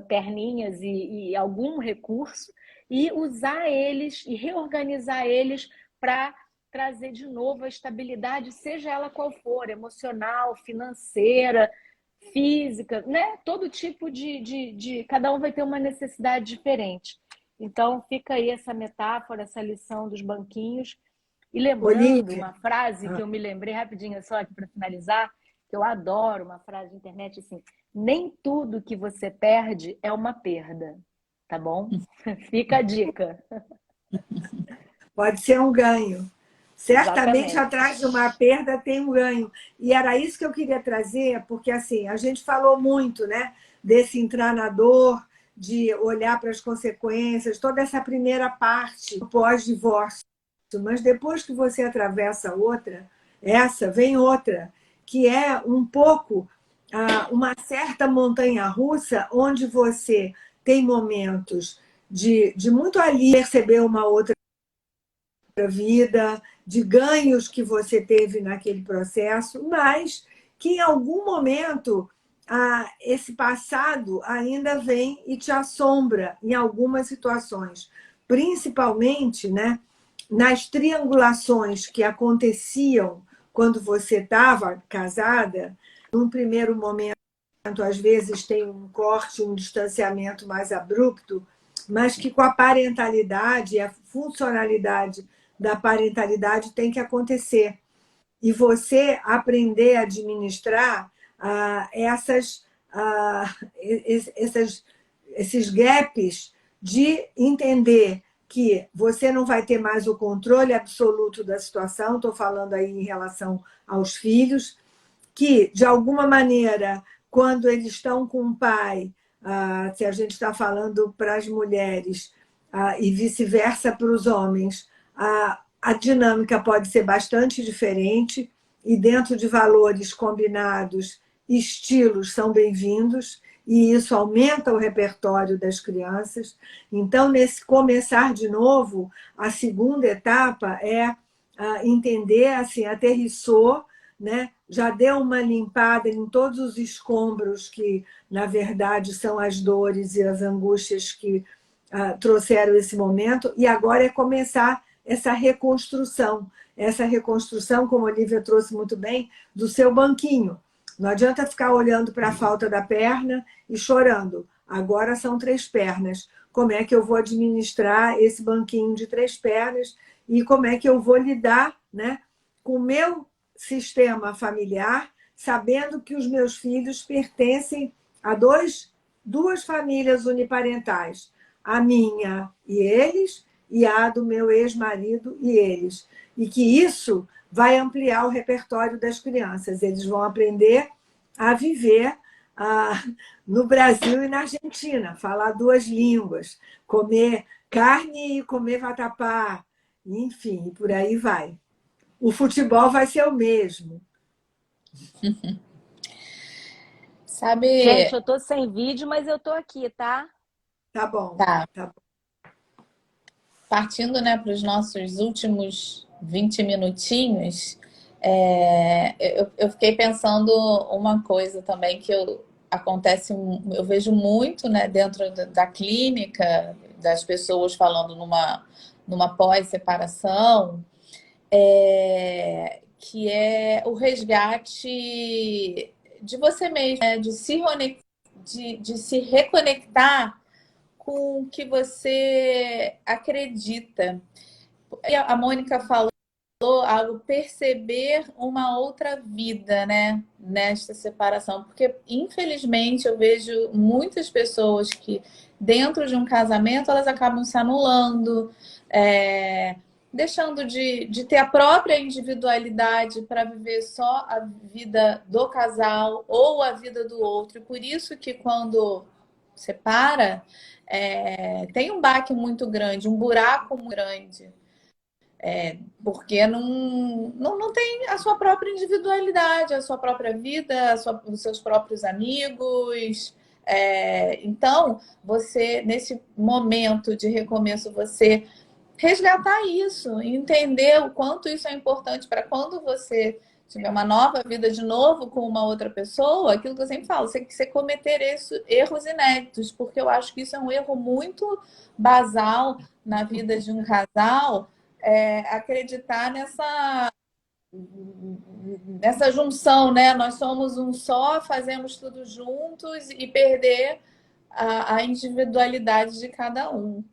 perninhas e algum recurso, e usar eles e reorganizar eles para trazer de novo a estabilidade, seja ela qual for, emocional, financeira, física, né? Todo tipo de... Cada um vai ter uma necessidade diferente. Então, fica aí essa metáfora, essa lição dos banquinhos. E lembrando Olívia. uma frase que eu me lembrei rapidinho, só aqui para finalizar, que eu adoro, uma frase de internet assim: nem tudo que você perde é uma perda, tá bom? Fica a dica. Pode ser um ganho. Certamente, Exatamente. atrás de uma perda tem um ganho. E era isso que eu queria trazer, porque assim, a gente falou muito, né, desse entrar na dor, de olhar para as consequências, toda essa primeira parte do pós-divórcio. Mas depois que você atravessa outra, vem outra, que é um pouco uma certa montanha-russa, onde você tem momentos de muito ali perceber uma outra vida, de ganhos que você teve naquele processo, mas que em algum momento esse passado ainda vem e te assombra em algumas situações, principalmente, né, nas triangulações que aconteciam quando você estava casada. Num primeiro momento, às vezes tem um corte, um distanciamento mais abrupto, mas que com a parentalidade e a funcionalidade da parentalidade tem que acontecer. E você aprender a administrar esses gaps, de entender que você não vai ter mais o controle absoluto da situação, estou falando aí em relação aos filhos, que, de alguma maneira, quando eles estão com o pai, se a gente está falando para as mulheres, e vice-versa para os homens, a dinâmica pode ser bastante diferente, e dentro de valores combinados, estilos são bem-vindos, e isso aumenta o repertório das crianças. Então, nesse começar de novo, a segunda etapa é entender, assim, aterrissou, né? Já deu uma limpada em todos os escombros que, na verdade, são as dores e as angústias que trouxeram esse momento, e agora é começar essa reconstrução. Essa reconstrução, como a Olivia trouxe muito bem, do seu banquinho. Não adianta ficar olhando para a falta da perna e chorando. Agora são 3 pernas. Como é que eu vou administrar esse banquinho de 3 pernas e como é que eu vou lidar, né, com o meu sistema familiar, sabendo que os meus filhos pertencem a duas famílias uniparentais, a minha e eles, e a do meu ex-marido e eles. E que isso vai ampliar o repertório das crianças. Eles vão aprender a viver no Brasil e na Argentina, falar 2 línguas, comer carne e comer vatapá, enfim, por aí vai. O futebol vai ser o mesmo. Sabe? Gente, eu tô sem vídeo, mas eu tô aqui, tá? Tá bom. Tá. Tá bom. Partindo, né, para os nossos últimos 20 minutinhos, eu fiquei pensando uma coisa também que acontece, eu vejo muito, né, dentro da clínica, das pessoas falando numa pós-separação, que é o resgate de você mesmo, né, de se reconectar com o que você acredita. E a Mônica falou algo, perceber uma outra vida, né, nesta separação, porque infelizmente eu vejo muitas pessoas que dentro de um casamento elas acabam se anulando, deixando de ter a própria individualidade para viver só a vida do casal ou a vida do outro. E por isso que quando separa, tem um baque muito grande, um buraco muito grande. Porque não tem a sua própria individualidade, a sua própria vida, os seus próprios amigos. Então, você, nesse momento de recomeço, você resgatar isso, entender o quanto isso é importante para quando você tiver uma nova vida de novo com uma outra pessoa, aquilo que eu sempre falo, você cometer erros inéditos, porque eu acho que isso é um erro muito basal na vida de um casal, acreditar nessa junção, né? Nós somos um só, fazemos tudo juntos e perder a individualidade de cada um.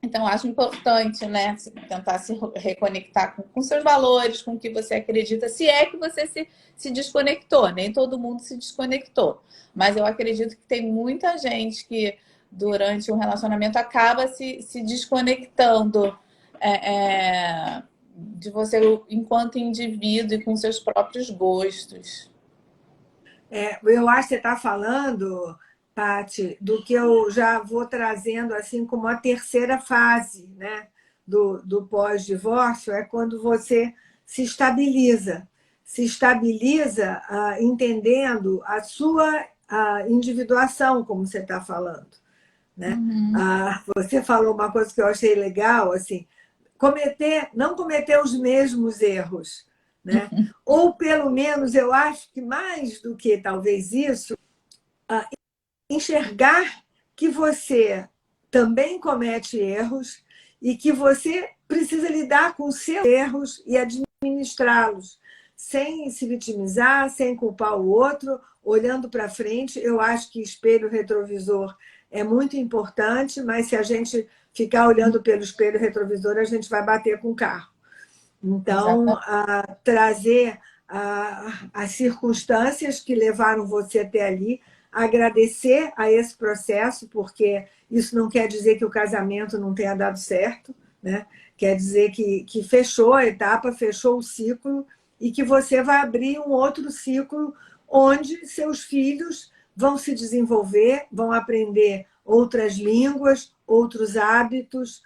Então, acho importante, né, tentar se reconectar com seus valores, com o que você acredita, se é que você se desconectou. Nem todo mundo se desconectou. Mas eu acredito que tem muita gente que, durante um relacionamento, acaba se desconectando de você enquanto indivíduo e com seus próprios gostos. Eu acho que você está falando, Paty, do que eu já vou trazendo assim como a terceira fase, né, do pós-divórcio, é quando você se estabiliza. Se estabiliza entendendo a sua individuação, como você está falando. Né? Uhum. Você falou uma coisa que eu achei legal, assim, não cometer os mesmos erros. Né? Ou, pelo menos, eu acho que mais do que talvez isso, enxergar que você também comete erros e que você precisa lidar com os seus erros e administrá-los, sem se vitimizar, sem culpar o outro, olhando para frente. Eu acho que espelho retrovisor é muito importante, mas se a gente ficar olhando pelo espelho retrovisor, a gente vai bater com o carro. Então, trazer as circunstâncias que levaram você até ali, agradecer a esse processo, porque isso não quer dizer que o casamento não tenha dado certo, né? Quer dizer que fechou a etapa, fechou o ciclo e que você vai abrir um outro ciclo onde seus filhos vão se desenvolver, vão aprender outras línguas, outros hábitos.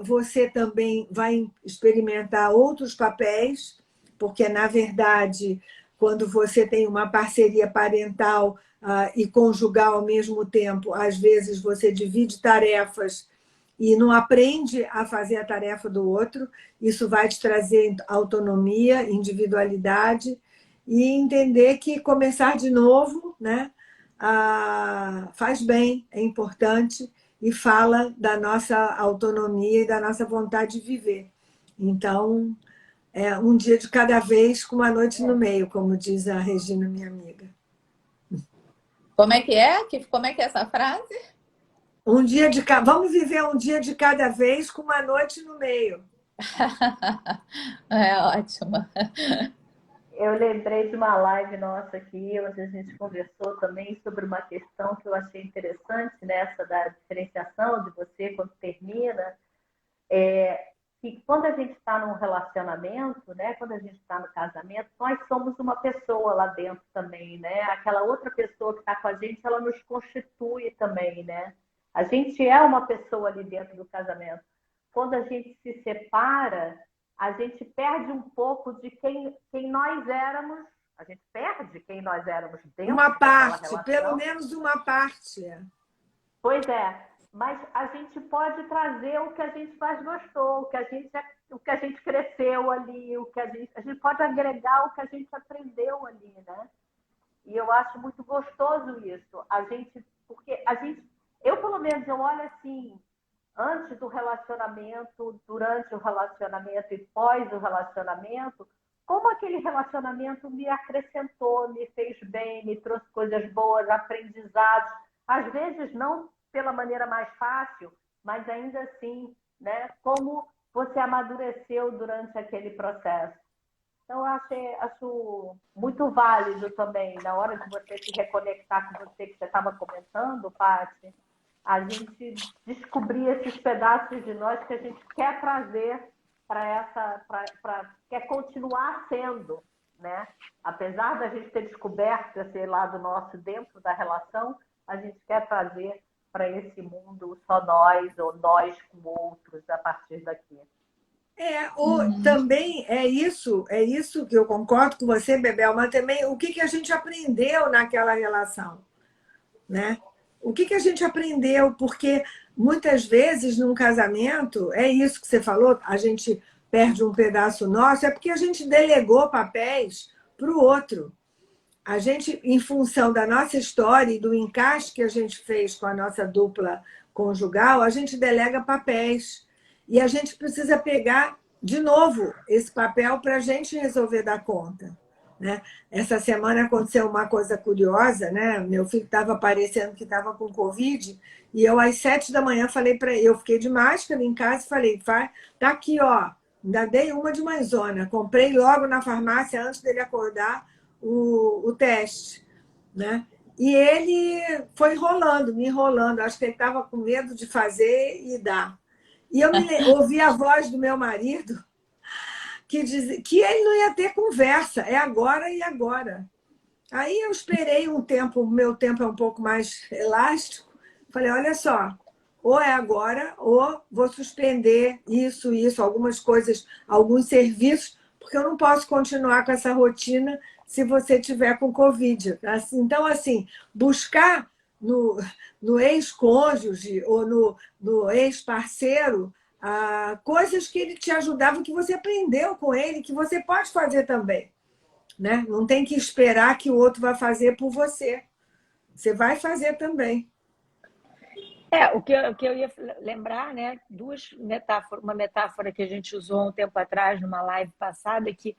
Você também vai experimentar outros papéis, porque, na verdade, quando você tem uma parceria parental e conjugal ao mesmo tempo, às vezes você divide tarefas e não aprende a fazer a tarefa do outro. Isso vai te trazer autonomia, individualidade e entender que começar de novo, né, faz bem, é importante e fala da nossa autonomia e da nossa vontade de viver. Então, é um dia de cada vez com uma noite no meio, como diz a Regina, minha amiga. Como é que é? Como é que é essa frase? Vamos viver um dia de cada vez com uma noite no meio. É ótima. Eu lembrei de uma live nossa aqui, onde a gente conversou também sobre uma questão que eu achei interessante, nessa da diferenciação de você quando termina, que quando a gente está num relacionamento, né, quando a gente está no casamento, nós somos uma pessoa lá dentro também, né? Aquela outra pessoa que está com a gente, ela nos constitui também, né? A gente é uma pessoa ali dentro do casamento. Quando a gente se separa, a gente perde um pouco de quem nós éramos. A gente perde quem nós éramos dentro Uma daquela parte, relação. pelo menos uma parte. Pois é, mas a gente pode trazer o que a gente mais gostou, o que a gente cresceu ali, a gente pode agregar o que a gente aprendeu ali, né? E eu acho muito gostoso isso. Eu pelo menos eu olho assim, antes do relacionamento, durante o relacionamento e pós o relacionamento, como aquele relacionamento me acrescentou, me fez bem, me trouxe coisas boas, aprendizados. Às vezes não pela maneira mais fácil, mas ainda assim, né? Como você amadureceu durante aquele processo. Então, eu acho muito válido também, na hora de você se reconectar com você, que você estava comentando, Paty, a gente descobrir esses pedaços de nós que a gente quer trazer quer continuar sendo, né? Apesar da gente ter descoberto esse lado nosso dentro da relação, a gente quer trazer para esse mundo só nós ou nós com outros a partir daqui. Também é isso que eu concordo com você, Bebel, mas também o que a gente aprendeu naquela relação, né? O que a gente aprendeu? Porque muitas vezes num casamento, é isso que você falou, a gente perde um pedaço nosso, é porque a gente delegou papéis para o outro. A gente, em função da nossa história e do encaixe que a gente fez com a nossa dupla conjugal, a gente delega papéis. E a gente precisa pegar de novo esse papel para a gente resolver dar conta, né? Essa semana aconteceu uma coisa curiosa, né? Meu filho estava aparecendo que estava com Covid, e eu, às 7 da manhã, falei para ele, eu fiquei de máscara em casa e falei, tá aqui, ó, ainda dei uma de mãezona, comprei logo na farmácia, antes dele acordar, o teste, né? E ele foi me enrolando, acho que ele estava com medo de fazer e dar. E eu ouvi a voz do meu marido que dizia que ele não ia ter conversa, é agora e agora. Aí eu esperei um tempo, o meu tempo é um pouco mais elástico, falei, olha só, ou é agora, ou vou suspender isso, algumas coisas, alguns serviços, porque eu não posso continuar com essa rotina se você tiver com Covid. Então, assim, buscar no ex-cônjuge ou no ex-parceiro coisas que ele te ajudavam, que você aprendeu com ele, que você pode fazer também, né? Não tem que esperar que o outro vai fazer por você. Você vai fazer também. O que eu ia lembrar, né? Uma metáfora que a gente usou um tempo atrás numa live passada, que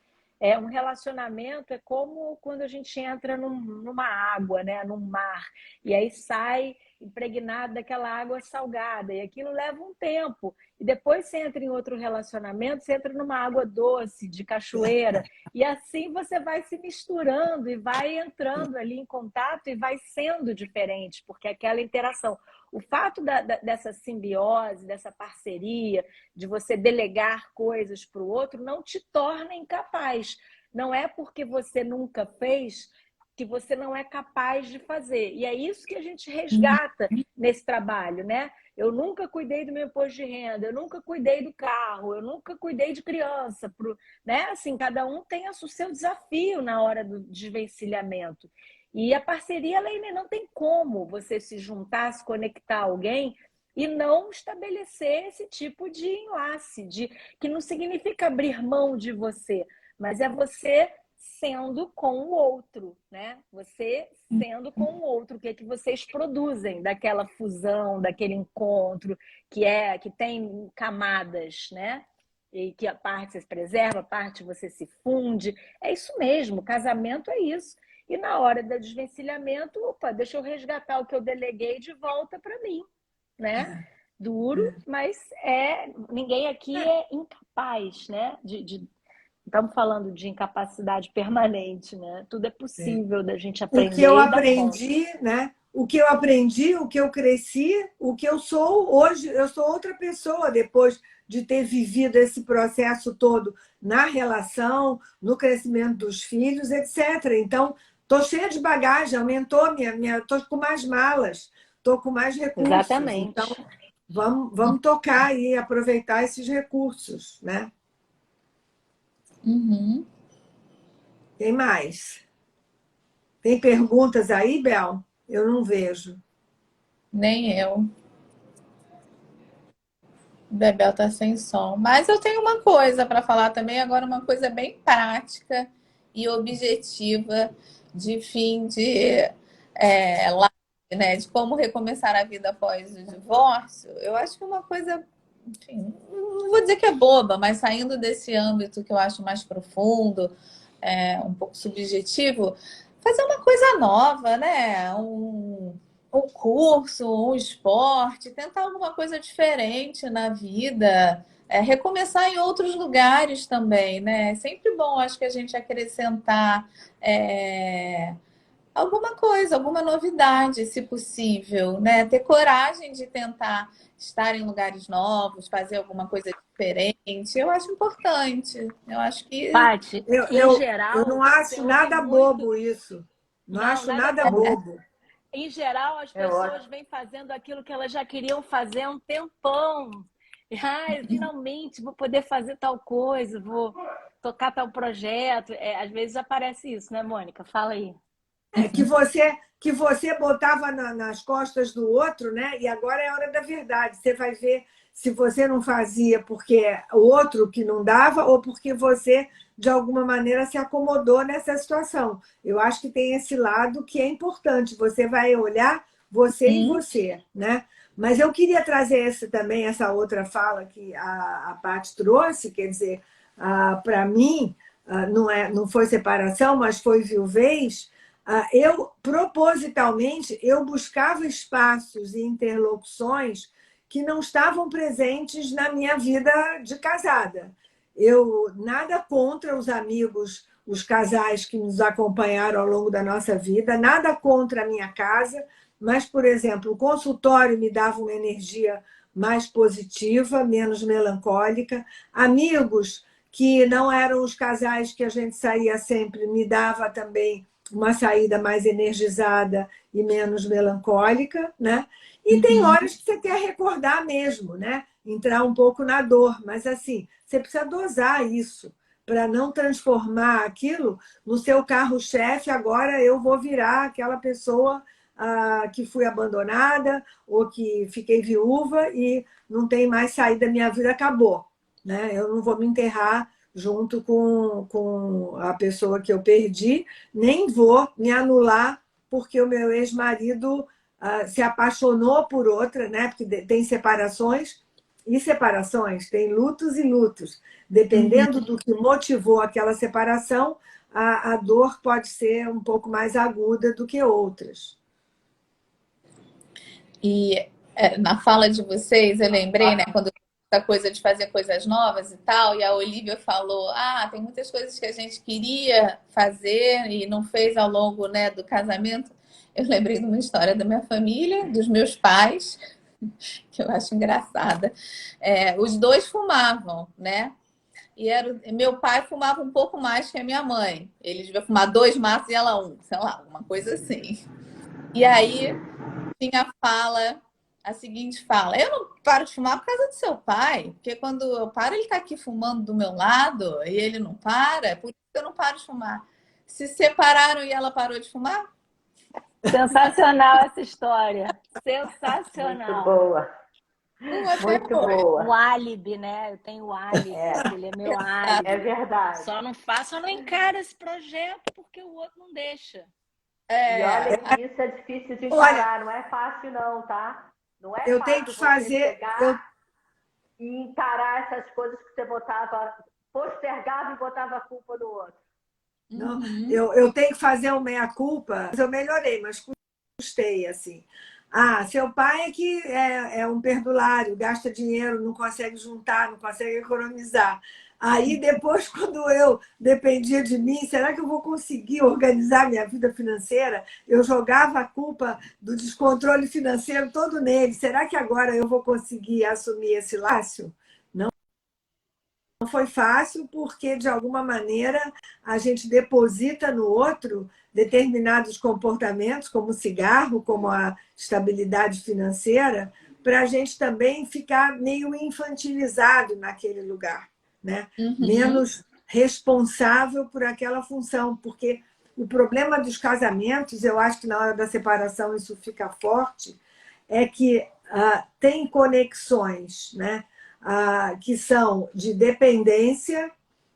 um relacionamento é como quando a gente entra numa água, né? Num mar, e aí sai impregnado daquela água salgada, e aquilo leva um tempo. E depois você entra em outro relacionamento, você entra numa água doce, de cachoeira, e assim você vai se misturando e vai entrando ali em contato e vai sendo diferente, porque aquela interação. O fato dessa simbiose, dessa parceria, de você delegar coisas para o outro, não te torna incapaz. Não é porque você nunca fez que você não é capaz de fazer. E é isso que a gente resgata nesse trabalho, né? Eu nunca cuidei do meu imposto de renda, eu nunca cuidei do carro, eu nunca cuidei de criança, né? Assim, cada um tem o seu desafio na hora do desvencilhamento. E a parceria, ela não tem como você se juntar, se conectar a alguém e não estabelecer esse tipo de enlace, que não significa abrir mão de você, mas é você sendo com o outro, né? Você sendo com o outro, o que é que vocês produzem daquela fusão, daquele encontro que tem camadas, né? e que a parte você preserva, a parte você se funde. É isso mesmo, casamento é isso. E na hora do desvencilhamento, opa, deixa eu resgatar o que eu deleguei de volta para mim, né? Duro, mas ninguém aqui é incapaz, né? Estamos falando de incapacidade permanente, né? Tudo é possível da gente O que eu aprender e dar conta. aprendi, né? O que eu aprendi, o que eu cresci, o que eu sou hoje, eu sou outra pessoa depois de ter vivido esse processo todo na relação, no crescimento dos filhos, etc. Então, estou cheia de bagagem, aumentou estou com mais malas, estou com mais recursos. Exatamente. Então, vamos tocar e aproveitar esses recursos, né? Uhum. Tem mais? Tem perguntas aí, Bel? Eu não vejo. Nem eu. O Bebel tá sem som. Mas eu tenho uma coisa para falar também, agora uma coisa bem prática e objetiva de fim de live, né? De como recomeçar a vida após o divórcio. Eu acho que uma coisa, enfim, não vou dizer que é boba, mas saindo desse âmbito que eu acho mais profundo, um pouco subjetivo, fazer uma coisa nova, né? Um curso, um esporte, tentar alguma coisa diferente na vida, recomeçar em outros lugares também, né? É sempre bom, acho que a gente acrescentar alguma coisa, alguma novidade, se possível, né? Ter coragem de tentar estar em lugares novos, fazer alguma coisa diferente, eu acho importante. Eu acho que Paty, em geral, eu não você acho ouve nada muito... bobo isso. Não Não, acho nada nada bobo. bobo. Em geral, as É pessoas ótimo. vêm fazendo aquilo que elas já queriam fazer há um tempão. Ai, finalmente vou poder fazer tal coisa, vou tocar tal projeto. Às vezes aparece isso, né, Mônica? Fala aí. Que você botava nas costas do outro, né? E agora é a hora da verdade. Você vai ver se você não fazia porque o outro que não dava ou porque você, de alguma maneira, se acomodou nessa situação. Eu acho que tem esse lado que é importante. Você vai olhar você e você, né? Mas eu queria trazer também essa outra fala que a Paty trouxe, quer dizer, para mim, não foi separação, mas foi viuvez. Eu, propositalmente, eu buscava espaços e interlocuções que não estavam presentes na minha vida de casada. Eu nada contra os amigos, os casais que nos acompanharam ao longo da nossa vida, nada contra a minha casa, mas, por exemplo, o consultório me dava uma energia mais positiva, menos melancólica. Amigos que não eram os casais que a gente saía sempre, me dava também uma saída mais energizada e menos melancólica, né? E tem horas que você quer recordar mesmo, né? Entrar um pouco na dor, mas assim, você precisa dosar isso para não transformar aquilo no seu carro-chefe. Agora eu vou virar aquela pessoa que fui abandonada ou que fiquei viúva e não tem mais saída, minha vida acabou, né? Eu não vou me enterrar junto com a pessoa que eu perdi, nem vou me anular porque o meu ex-marido se apaixonou por outra, né? Porque tem separações e separações, tem lutos e lutos. Dependendo do que motivou aquela separação, a dor pode ser um pouco mais aguda do que outras. E na fala de vocês, eu lembrei, né, quando essa coisa de fazer coisas novas e tal, e a Olivia falou, tem muitas coisas que a gente queria fazer e não fez ao longo, né, do casamento. Eu lembrei de uma história da minha família, dos meus pais, que eu acho engraçada. Os dois fumavam, né? E meu pai fumava um pouco mais que a minha mãe. Ele devia fumar 2 maços e ela 1, sei lá, uma coisa assim. E aí tinha a seguinte fala: eu não paro de fumar por causa do seu pai, porque quando eu paro, ele está aqui fumando do meu lado e ele não para, por isso que eu não paro de fumar. Se separaram e ela parou de fumar? Sensacional essa história. Sensacional. Muito boa. Muito boa. O álibi, né? Eu tenho o álibi, ele é meu álibi. É verdade. Só não encara esse projeto porque o outro não deixa. E olha que isso é difícil de encarar, não é fácil não, tá? Não é eu fácil tenho que fazer, e encarar essas coisas que você postergava e botava a culpa no outro. Não, Uhum. eu tenho que fazer uma meia-culpa, mas eu melhorei, mas custei, assim. Ah, seu pai é que é um perdulário, gasta dinheiro, não consegue juntar, não consegue economizar. Aí, depois, quando eu dependia de mim, será que eu vou conseguir organizar minha vida financeira? Eu jogava a culpa do descontrole financeiro todo nele. Será que agora eu vou conseguir assumir esse laço? Não foi fácil, porque, de alguma maneira, a gente deposita no outro determinados comportamentos, como o cigarro, como a estabilidade financeira, para a gente também ficar meio infantilizado naquele lugar, né? Uhum. Menos responsável por aquela função, porque o problema dos casamentos, eu acho que na hora da separação isso fica forte, é que tem conexões, né? Que são de dependência,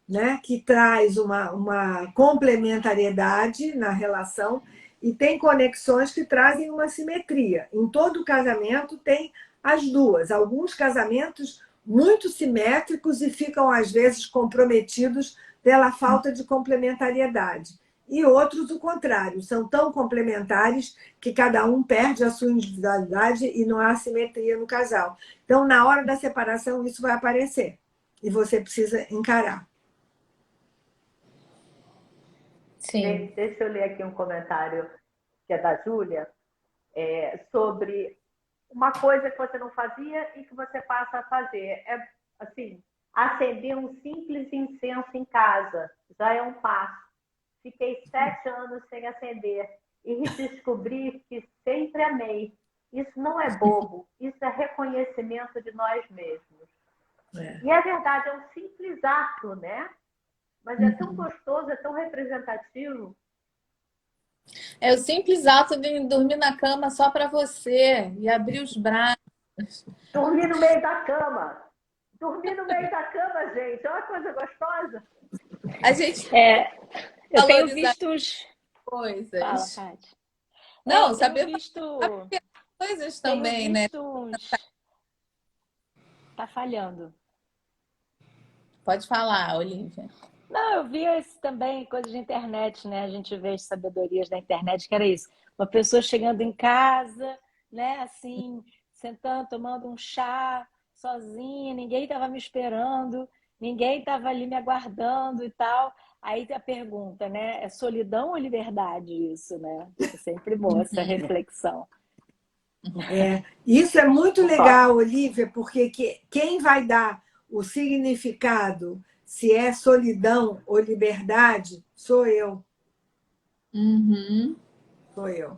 né? Que traz uma complementariedade na relação, e tem conexões que trazem uma simetria. Em todo casamento tem as duas. Alguns casamentos muito simétricos e ficam, às vezes, comprometidos pela falta de complementariedade. E outros, o contrário, são tão complementares que cada um perde a sua individualidade e não há simetria no casal. Então, na hora da separação, isso vai aparecer. E você precisa encarar. Sim. Deixa eu ler aqui um comentário que é da Júlia, sobre uma coisa que você não fazia e que você passa a fazer. É, assim, acender um simples incenso em casa já é um passo. Fiquei 7 anos sem acender e descobri que sempre amei. Isso não é bobo, isso é reconhecimento de nós mesmos. E é verdade, é um simples ato, né? Mas é tão gostoso, é tão representativo. É o simples ato de dormir na cama só para você e abrir os braços. Dormir no meio da cama. Dormir no meio da cama, gente. Olha que coisa gostosa. A gente Eu tenho valorizar visto os... Fala, coisas. Kátia. Não, Eu tenho saber visto... coisas Tenho também, né? visto uns... Tá falhando. Pode falar, Olivia. Não, eu vi esse também, coisa de internet, né? A gente vê as sabedorias da internet, que era isso. Uma pessoa chegando em casa, né? Assim, sentando, tomando um chá, sozinha, ninguém estava me esperando, ninguém estava ali me aguardando e tal. Aí a pergunta, né? É solidão ou liberdade isso, né? É sempre boa essa reflexão. Isso é muito legal, Olivia, porque quem vai dar o significado, se é solidão ou liberdade, sou eu. Uhum. Sou eu.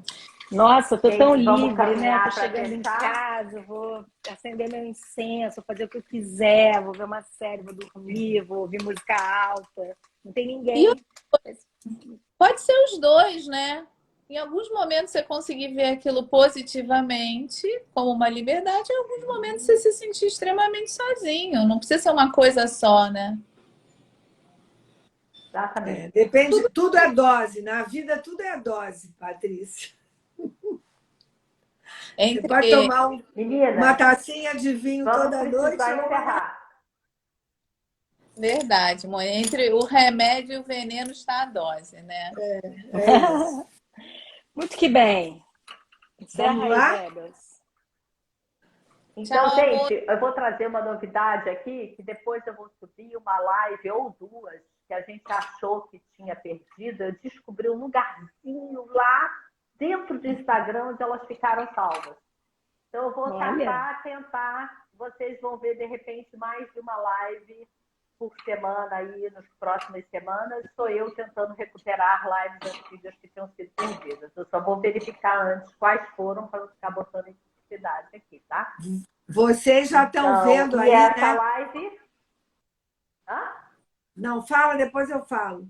Nossa, eu tô tão Gente, vamos livre, né? Tô caminhar para chegando em fechar? casa, vou acender meu incenso, fazer o que eu quiser, vou ver uma série, vou dormir, vou ouvir música alta. Não tem E ninguém. pode ser os dois, né? Em alguns momentos você conseguir ver aquilo positivamente, como uma liberdade, em alguns momentos você se sentir extremamente sozinho. Não precisa ser uma coisa só, né? Exatamente. Depende, tudo é dose. Na vida, tudo é dose, Patrícia. Você pode Entre. tomar uma Menina, tacinha de vinho vamos toda noite precisar ou uma. encerrar. Verdade, amor. Entre o remédio e o veneno está a dose, né? É isso. Muito que bem. Encerra Vamos aí, lá? Vegas. Então, Tchau, amor. gente, eu vou trazer uma novidade aqui, que depois eu vou subir uma live ou duas que a gente achou que tinha perdido. Eu descobri um lugarzinho lá dentro do Instagram onde elas ficaram salvas. Então, eu vou Olha. tentar. Vocês vão ver, de repente, mais de uma live por semana aí, nas próximas semanas. Sou eu tentando recuperar lives antigas que tinham sido perdidas. Eu só vou verificar antes quais foram para não ficar botando em publicidade aqui, tá? Vocês já estão Então, vendo e aí, essa né? live... Hã? Não, fala, depois eu falo.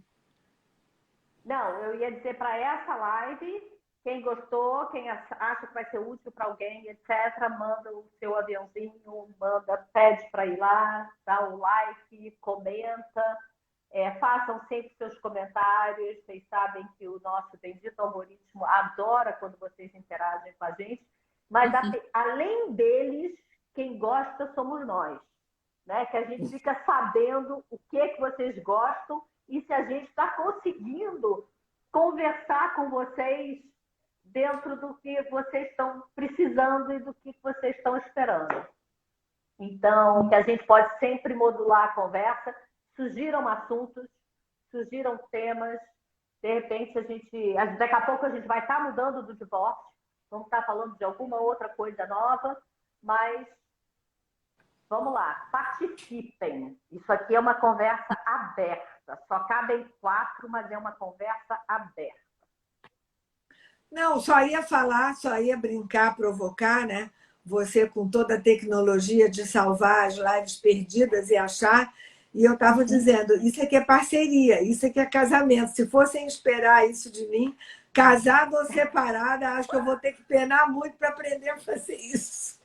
Não, eu ia dizer para essa live, quem gostou, quem acha que vai ser útil para alguém, etc., manda o seu aviãozinho, pede para ir lá, dá um like, comenta, façam sempre seus comentários. Vocês sabem que o nosso bendito algoritmo adora quando vocês interagem com a gente, mas além deles, quem gosta somos nós. né? Que a gente fica sabendo o que vocês gostam e se a gente está conseguindo conversar com vocês dentro do que vocês estão precisando e do que vocês estão esperando. Então, que a gente pode sempre modular a conversa, surgiram assuntos, surgiram temas, de repente daqui a pouco a gente vai estar mudando do divórcio, vamos estar falando de alguma outra coisa nova, mas vamos lá, participem. Isso aqui é uma conversa aberta, só cabem 4, mas é uma conversa aberta. Não, só ia falar, só ia brincar, provocar, né? Você com toda a tecnologia de salvar as lives perdidas e achar. E eu estava dizendo, isso aqui é parceria, isso aqui é casamento. Se fossem esperar isso de mim, casada ou separada, acho que eu vou ter que penar muito para aprender a fazer isso.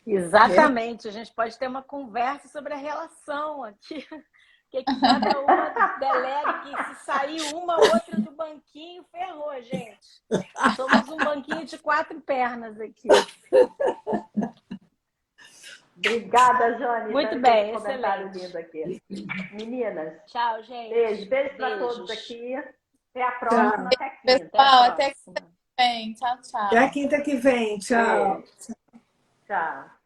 Exatamente, a gente pode ter uma conversa sobre a relação aqui. Que cada uma delegue, que se sair uma ou outra do banquinho, ferrou, gente. Somos um banquinho de 4 pernas aqui. Obrigada, Jane. Muito bem, Comentário excelente. lindo aqui. Meninas. Tchau, gente. Beijo para todos aqui. Até a próxima. Até quinta. Pessoal, até quinta que vem. Tchau, tchau. Até quinta que vem. Tchau. Tchau.